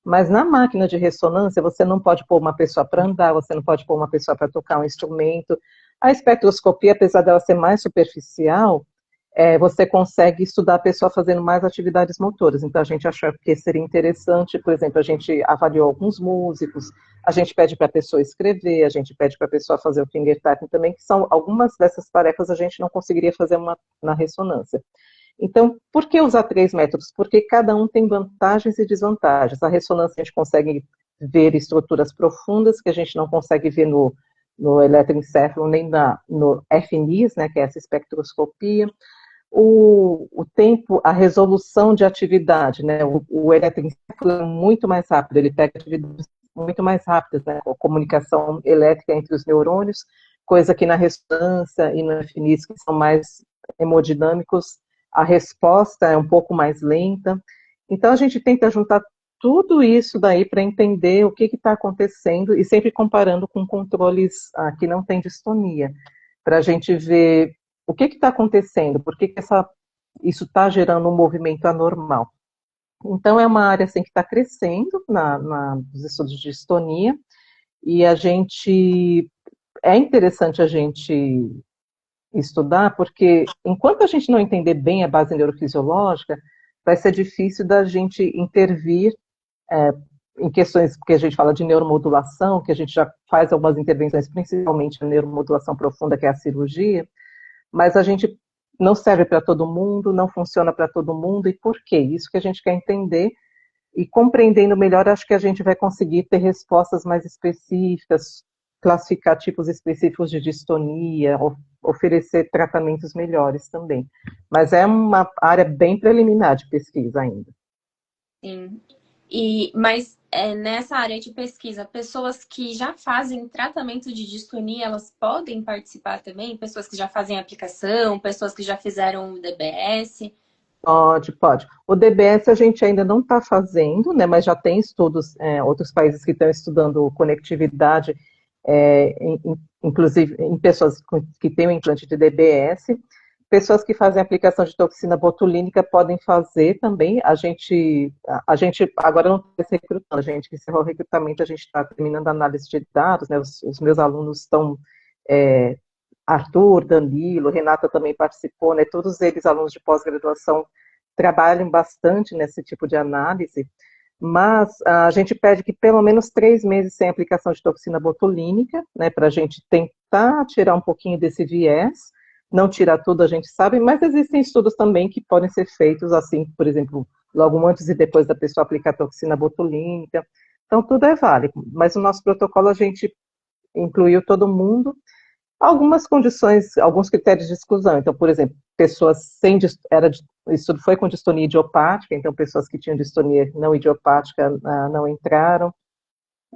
mas na máquina de ressonância você não pode pôr uma pessoa para andar, você não pode pôr uma pessoa para tocar um instrumento. A espectroscopia, apesar dela ser mais superficial, você consegue estudar a pessoa fazendo mais atividades motoras. Então, a gente achou que seria interessante, por exemplo, a gente avaliou alguns músicos, a gente pede para a pessoa escrever, a gente pede para a pessoa fazer o finger tapping também, que são algumas dessas tarefas a gente não conseguiria fazer na ressonância. Então, por que usar 3 métodos? Porque cada um tem vantagens e desvantagens. A ressonância a gente consegue ver estruturas profundas que a gente não consegue ver no eletroencefalo, nem no FNIS, né, que é essa espectroscopia. O tempo, a resolução de atividade, né? O eletroencefalo é muito mais rápido, ele pega atividades muito mais rápidas, né? A comunicação elétrica entre os neurônios, coisa que na ressonância e no FNIS, que são mais hemodinâmicos, a resposta é um pouco mais lenta. Então, a gente tenta juntar tudo isso daí para entender o que está acontecendo e sempre comparando com controles que não têm distonia, para a gente ver o que está acontecendo, por que isso está gerando um movimento anormal. Então, é uma área assim, que está crescendo nos estudos de distonia, e é interessante a gente estudar, porque enquanto a gente não entender bem a base neurofisiológica, vai ser difícil da gente intervir em questões que a gente fala de neuromodulação, que a gente já faz algumas intervenções, principalmente a neuromodulação profunda, que é a cirurgia, mas a gente não serve para todo mundo, não funciona para todo mundo, e por quê? Isso que a gente quer entender, e compreendendo melhor, acho que a gente vai conseguir ter respostas mais específicas, classificar tipos específicos de distonia, ou oferecer tratamentos melhores também. Mas é uma área bem preliminar de pesquisa ainda. Sim. Mas nessa área de pesquisa, pessoas que já fazem tratamento de distonia, elas podem participar também? Pessoas que já fazem aplicação, pessoas que já fizeram o DBS? Pode. O DBS a gente ainda não está fazendo, né, mas já tem estudos, outros países que estão estudando conectividade, inclusive em pessoas que têm o implante de DBS. Pessoas que fazem aplicação de toxina botulínica podem fazer também. A gente agora não está se recrutando, a gente que encerrou o recrutamento, a gente está terminando a análise de dados, né, os meus alunos estão... Arthur, Danilo, Renata também participou, né? Todos eles, alunos de pós-graduação, trabalham bastante nesse tipo de análise, mas a gente pede que pelo menos 3 meses sem aplicação de toxina botulínica, né? Para a gente tentar tirar um pouquinho desse viés, não tirar tudo, a gente sabe, mas existem estudos também que podem ser feitos assim, por exemplo, logo antes e depois da pessoa aplicar toxina botulínica. Então, tudo é válido, mas no nosso protocolo a gente incluiu todo mundo. Algumas condições, alguns critérios de exclusão. Então, por exemplo, pessoas sem o estudo foi com distonia idiopática, então pessoas que tinham distonia não idiopática não entraram.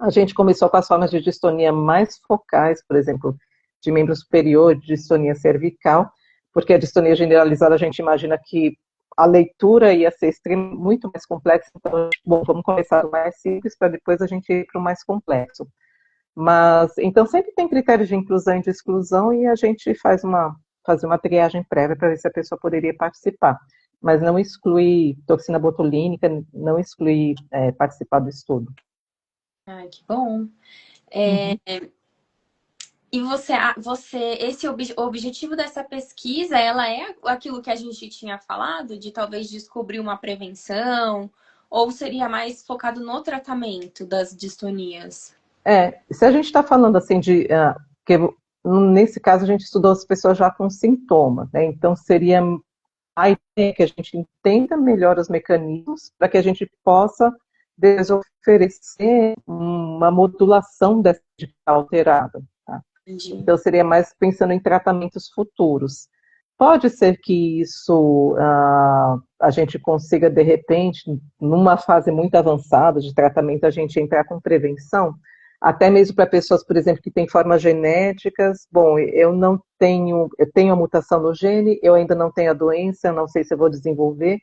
A gente começou com as formas de distonia mais focais, por exemplo, de membro superior, de distonia cervical, porque a distonia generalizada a gente imagina que a leitura ia ser muito mais complexa, então, bom, vamos começar do mais simples para depois a gente ir para o mais complexo. Mas, então, sempre tem critérios de inclusão e de exclusão e a gente fazer uma triagem prévia para ver se a pessoa poderia participar. Mas não exclui toxina botulínica, não exclui participar do estudo. Ai, que bom. E o objetivo dessa pesquisa, ela é aquilo que a gente tinha falado, de talvez descobrir uma prevenção, ou seria mais focado no tratamento das distonias? Se a gente está falando assim que nesse caso a gente estudou as pessoas já com sintomas, né? Então seria a ideia que a gente entenda melhor os mecanismos para que a gente possa oferecer uma modulação dessa alterada. Tá? Então seria mais pensando em tratamentos futuros. Pode ser que isso a gente consiga, de repente, numa fase muito avançada de tratamento, a gente entrar com prevenção, até mesmo para pessoas, por exemplo, que têm formas genéticas. Bom, eu tenho a mutação no gene, eu ainda não tenho a doença, eu não sei se eu vou desenvolver,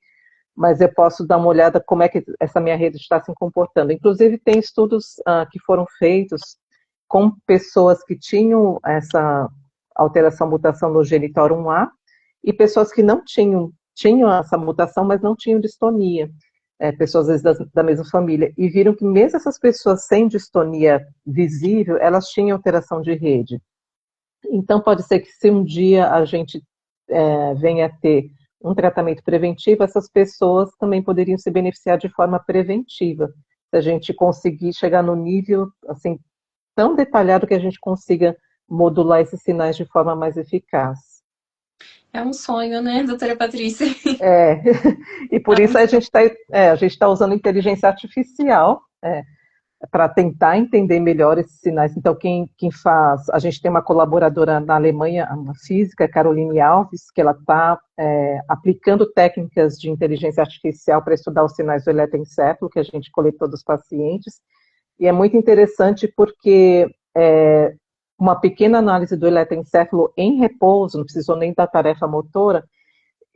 mas eu posso dar uma olhada como é que essa minha rede está se comportando. Inclusive, tem estudos que foram feitos com pessoas que tinham essa alteração, mutação no gene TOR1A, e pessoas que não tinham essa mutação, mas não tinham distonia. Pessoas, às vezes, da mesma família, e viram que mesmo essas pessoas sem distonia visível, elas tinham alteração de rede. Então, pode ser que se um dia a gente venha a ter um tratamento preventivo, essas pessoas também poderiam se beneficiar de forma preventiva, se a gente conseguir chegar no nível, assim, tão detalhado que a gente consiga modular esses sinais de forma mais eficaz. É um sonho, né, doutora Patrícia? E por isso a gente está usando inteligência artificial para tentar entender melhor esses sinais. Então, quem faz... A gente tem uma colaboradora na Alemanha, uma física, Caroline Alves, que ela está aplicando técnicas de inteligência artificial para estudar os sinais do eletroencefalo que a gente coletou dos pacientes. E é muito interessante porque uma pequena análise do eletroencefalo em repouso, não precisou nem da tarefa motora,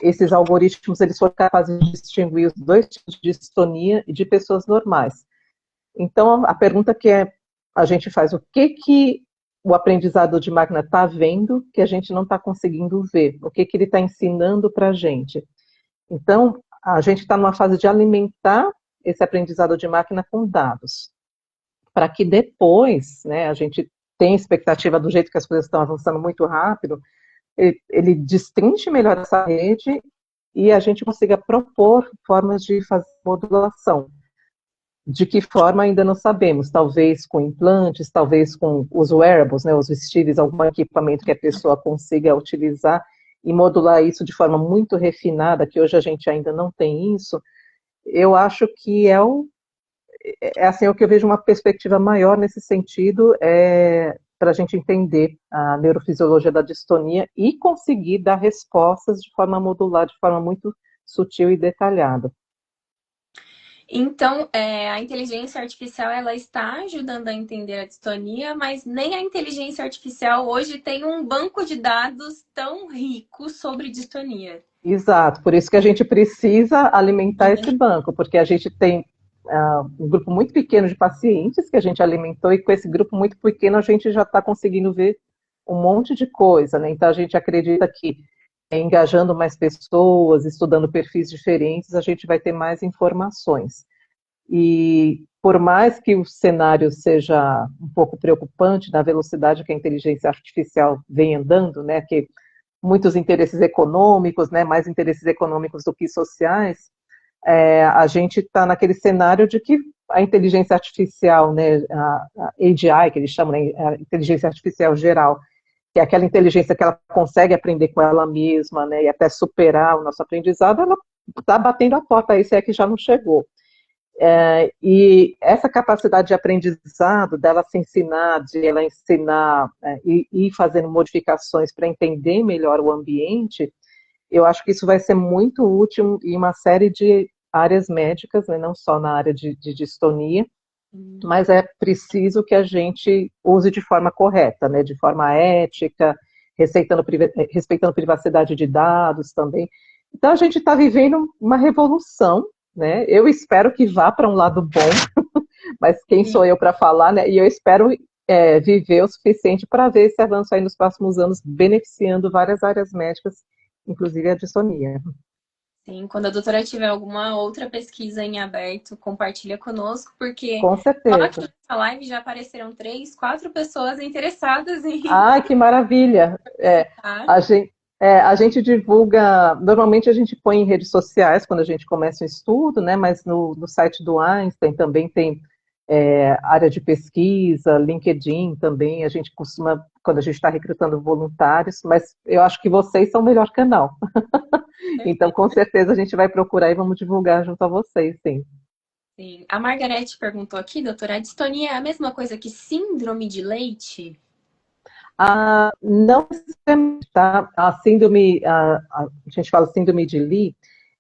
esses algoritmos eles foram capazes de distinguir os 2 tipos de distonia de pessoas normais. Então, a pergunta que a gente faz, o que o aprendizado de máquina está vendo que a gente não está conseguindo ver? O que ele está ensinando para a gente? Então, a gente está numa fase de alimentar esse aprendizado de máquina com dados, para que depois, né, a gente tem expectativa do jeito que as coisas estão avançando muito rápido, ele destrinche melhor essa rede e a gente consiga propor formas de fazer modulação. De que forma ainda não sabemos, talvez com implantes, talvez com os wearables, né, os vestíveis, algum equipamento que a pessoa consiga utilizar e modular isso de forma muito refinada, que hoje a gente ainda não tem isso. Eu acho que assim, o que eu vejo uma perspectiva maior nesse sentido para a gente entender a neurofisiologia da distonia e conseguir dar respostas de forma modular, de forma muito sutil e detalhada. Então, a inteligência artificial ela está ajudando a entender a distonia, mas nem a inteligência artificial hoje tem um banco de dados tão rico sobre distonia. Exato, por isso que a gente precisa alimentar esse banco, porque a gente tem um grupo muito pequeno de pacientes que a gente alimentou, e com esse grupo muito pequeno a gente já está conseguindo ver um monte de coisa, né? Então a gente acredita que engajando mais pessoas, estudando perfis diferentes, a gente vai ter mais informações. E por mais que o cenário seja um pouco preocupante na velocidade que a inteligência artificial vem andando, né, que muitos interesses econômicos, né, mais interesses econômicos do que sociais, a gente está naquele cenário de que a inteligência artificial, né, a AGI, que eles chamam, né, a inteligência artificial geral, que é aquela inteligência que ela consegue aprender com ela mesma, né, e até superar o nosso aprendizado, ela está batendo a porta aí, se é que já não chegou. E essa capacidade de aprendizado, dela se ensinar, de ela ensinar e ir fazendo modificações para entender melhor o ambiente, eu acho que isso vai ser muito útil em uma série de áreas médicas, né, não só na área de distonia, mas é preciso que a gente use de forma correta, né, de forma ética, respeitando privacidade de dados também. Então a gente está vivendo uma revolução, né? Eu espero que vá para um lado bom, mas quem sou eu para falar, né? E eu espero viver o suficiente para ver esse avanço aí nos próximos anos, beneficiando várias áreas médicas, inclusive a distonia. Sim, quando a doutora tiver alguma outra pesquisa em aberto, compartilha conosco, porque Com só aqui certeza. nessa live já apareceram 3, 4 pessoas interessadas em Ai, que maravilha! participar. A gente divulga, normalmente a gente põe em redes sociais quando a gente começa um estudo, né? Mas no site do Einstein também tem área de pesquisa, LinkedIn também, a gente costuma, quando a gente está recrutando voluntários, mas eu acho que vocês são o melhor canal. Então, com certeza, a gente vai procurar e vamos divulgar junto a vocês, sim. Sim. A Margarete perguntou aqui, doutora, a distonia é a mesma coisa que síndrome de Leite? Não necessariamente, tá? A síndrome, a gente fala síndrome de Lee,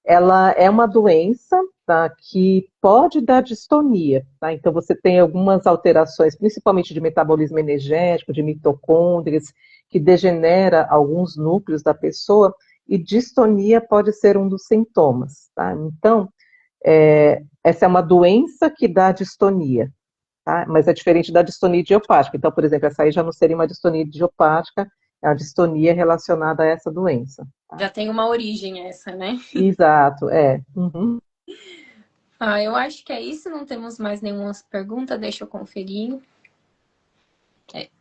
ela é uma doença, tá, que pode dar distonia, tá? Então você tem algumas alterações, principalmente de metabolismo energético, de mitocôndrias, que degenera alguns núcleos da pessoa, e distonia pode ser um dos sintomas, tá? Então, essa é uma doença que dá distonia, tá? Mas é diferente da distonia idiopática. Então, por exemplo, essa aí já não seria uma distonia idiopática, é uma distonia relacionada a essa doença. Tá? Já tem uma origem essa, né? Exato, é. Uhum. Eu acho que é isso, não temos mais nenhuma pergunta, deixa eu conferir.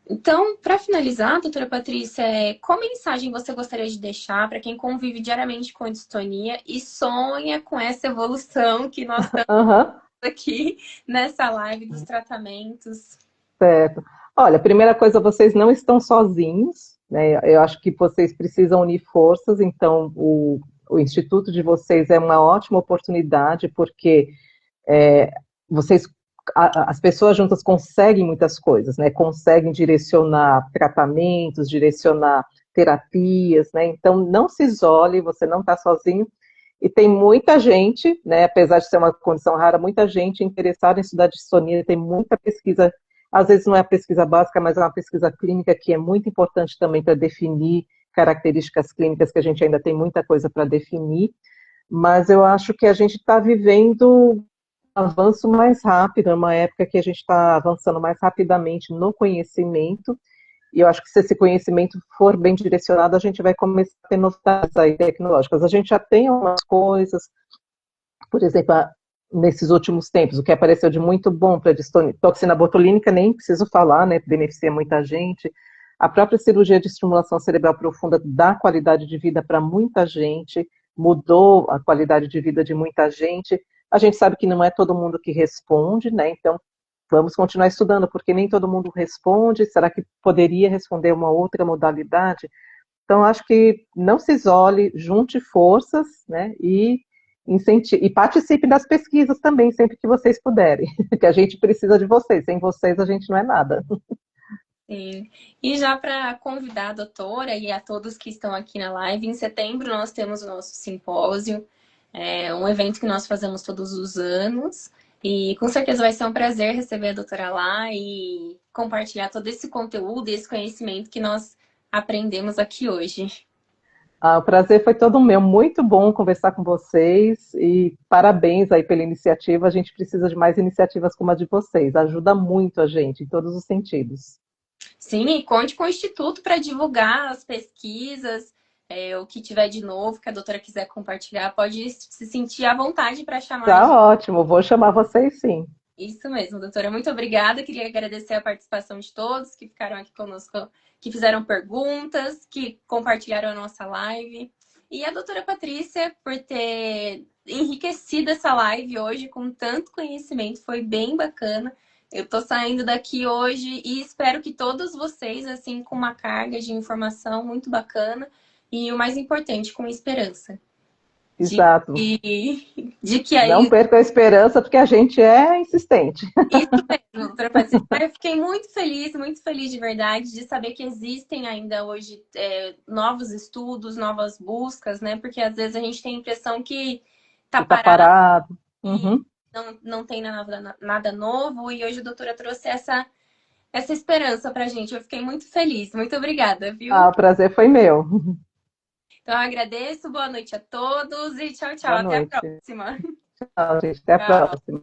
Então, para finalizar, doutora Patrícia, qual mensagem você gostaria de deixar para quem convive diariamente com a distonia e sonha com essa evolução que nós estamos Uhum. aqui nessa live dos tratamentos? Certo. Olha, primeira coisa, vocês não estão sozinhos, né? Eu acho que vocês precisam unir forças, então o instituto de vocês é uma ótima oportunidade, porque é, vocês, as pessoas juntas conseguem muitas coisas, né? Conseguem direcionar tratamentos, direcionar terapias, né? Então não se isole, você não está sozinho. E tem muita gente, né? Apesar de ser uma condição rara, muita gente interessada em estudar distonia, tem muita pesquisa. Às vezes não é a pesquisa básica, mas é uma pesquisa clínica que é muito importante também para definir características clínicas, que a gente ainda tem muita coisa para definir. Mas eu acho que a gente está vivendo avanço mais rápido, é uma época que a gente está avançando mais rapidamente no conhecimento, e eu acho que se esse conhecimento for bem direcionado, a gente vai começar a ter novidades aí tecnológicas. A gente já tem algumas coisas, por exemplo, nesses últimos tempos, o que apareceu de muito bom para toxina botulínica, nem preciso falar, né, beneficia muita gente. A própria cirurgia de estimulação cerebral profunda dá qualidade de vida para muita gente, mudou a qualidade de vida de muita gente. A gente sabe que não é todo mundo que responde, né? Então, vamos continuar estudando, porque nem todo mundo responde. Será que poderia responder uma outra modalidade? Então, acho que não se isole, junte forças, né? E participe das pesquisas também, sempre que vocês puderem, que a gente precisa de vocês. Sem vocês, a gente não é nada. Sim. E já para convidar a doutora e a todos que estão aqui na live, em setembro nós temos o nosso simpósio, um evento que nós fazemos todos os anos. E com certeza vai ser um prazer receber a doutora lá e compartilhar todo esse conteúdo e esse conhecimento que nós aprendemos aqui hoje. Ah, o prazer foi todo meu. Muito bom conversar com vocês e parabéns aí pela iniciativa. A gente precisa de mais iniciativas como a de vocês. Ajuda muito a gente em todos os sentidos. Sim, e conte com o Instituto para divulgar as pesquisas, o que tiver de novo que a doutora quiser compartilhar, pode se sentir à vontade para chamar a Tá gente. ótimo, vou chamar vocês sim. Isso mesmo, doutora. Muito obrigada. Queria agradecer a participação de todos que ficaram aqui conosco, que fizeram perguntas, que compartilharam a nossa live. E a doutora Patrícia por ter enriquecido essa live hoje com tanto conhecimento. Foi bem bacana. Eu tô saindo daqui hoje e espero que todos vocês, assim, com uma carga de informação muito bacana e o mais importante, com esperança. De Exato. de que Não aí perca a esperança, porque a gente é insistente. isso mesmo, doutora Patrícia. Eu fiquei muito feliz de verdade de saber que existem ainda hoje novos estudos, novas buscas, né? Porque às vezes a gente tem a impressão que tá Que tá parado parado. e Uhum. não tem nada novo. E hoje a doutora trouxe essa esperança pra gente. Eu fiquei muito feliz. Muito obrigada, Ah, viu? o prazer foi meu. Então eu agradeço, boa noite a todos e tchau, tchau. Boa Até a noite. próxima. Tchau, gente. Até a Tchau. próxima.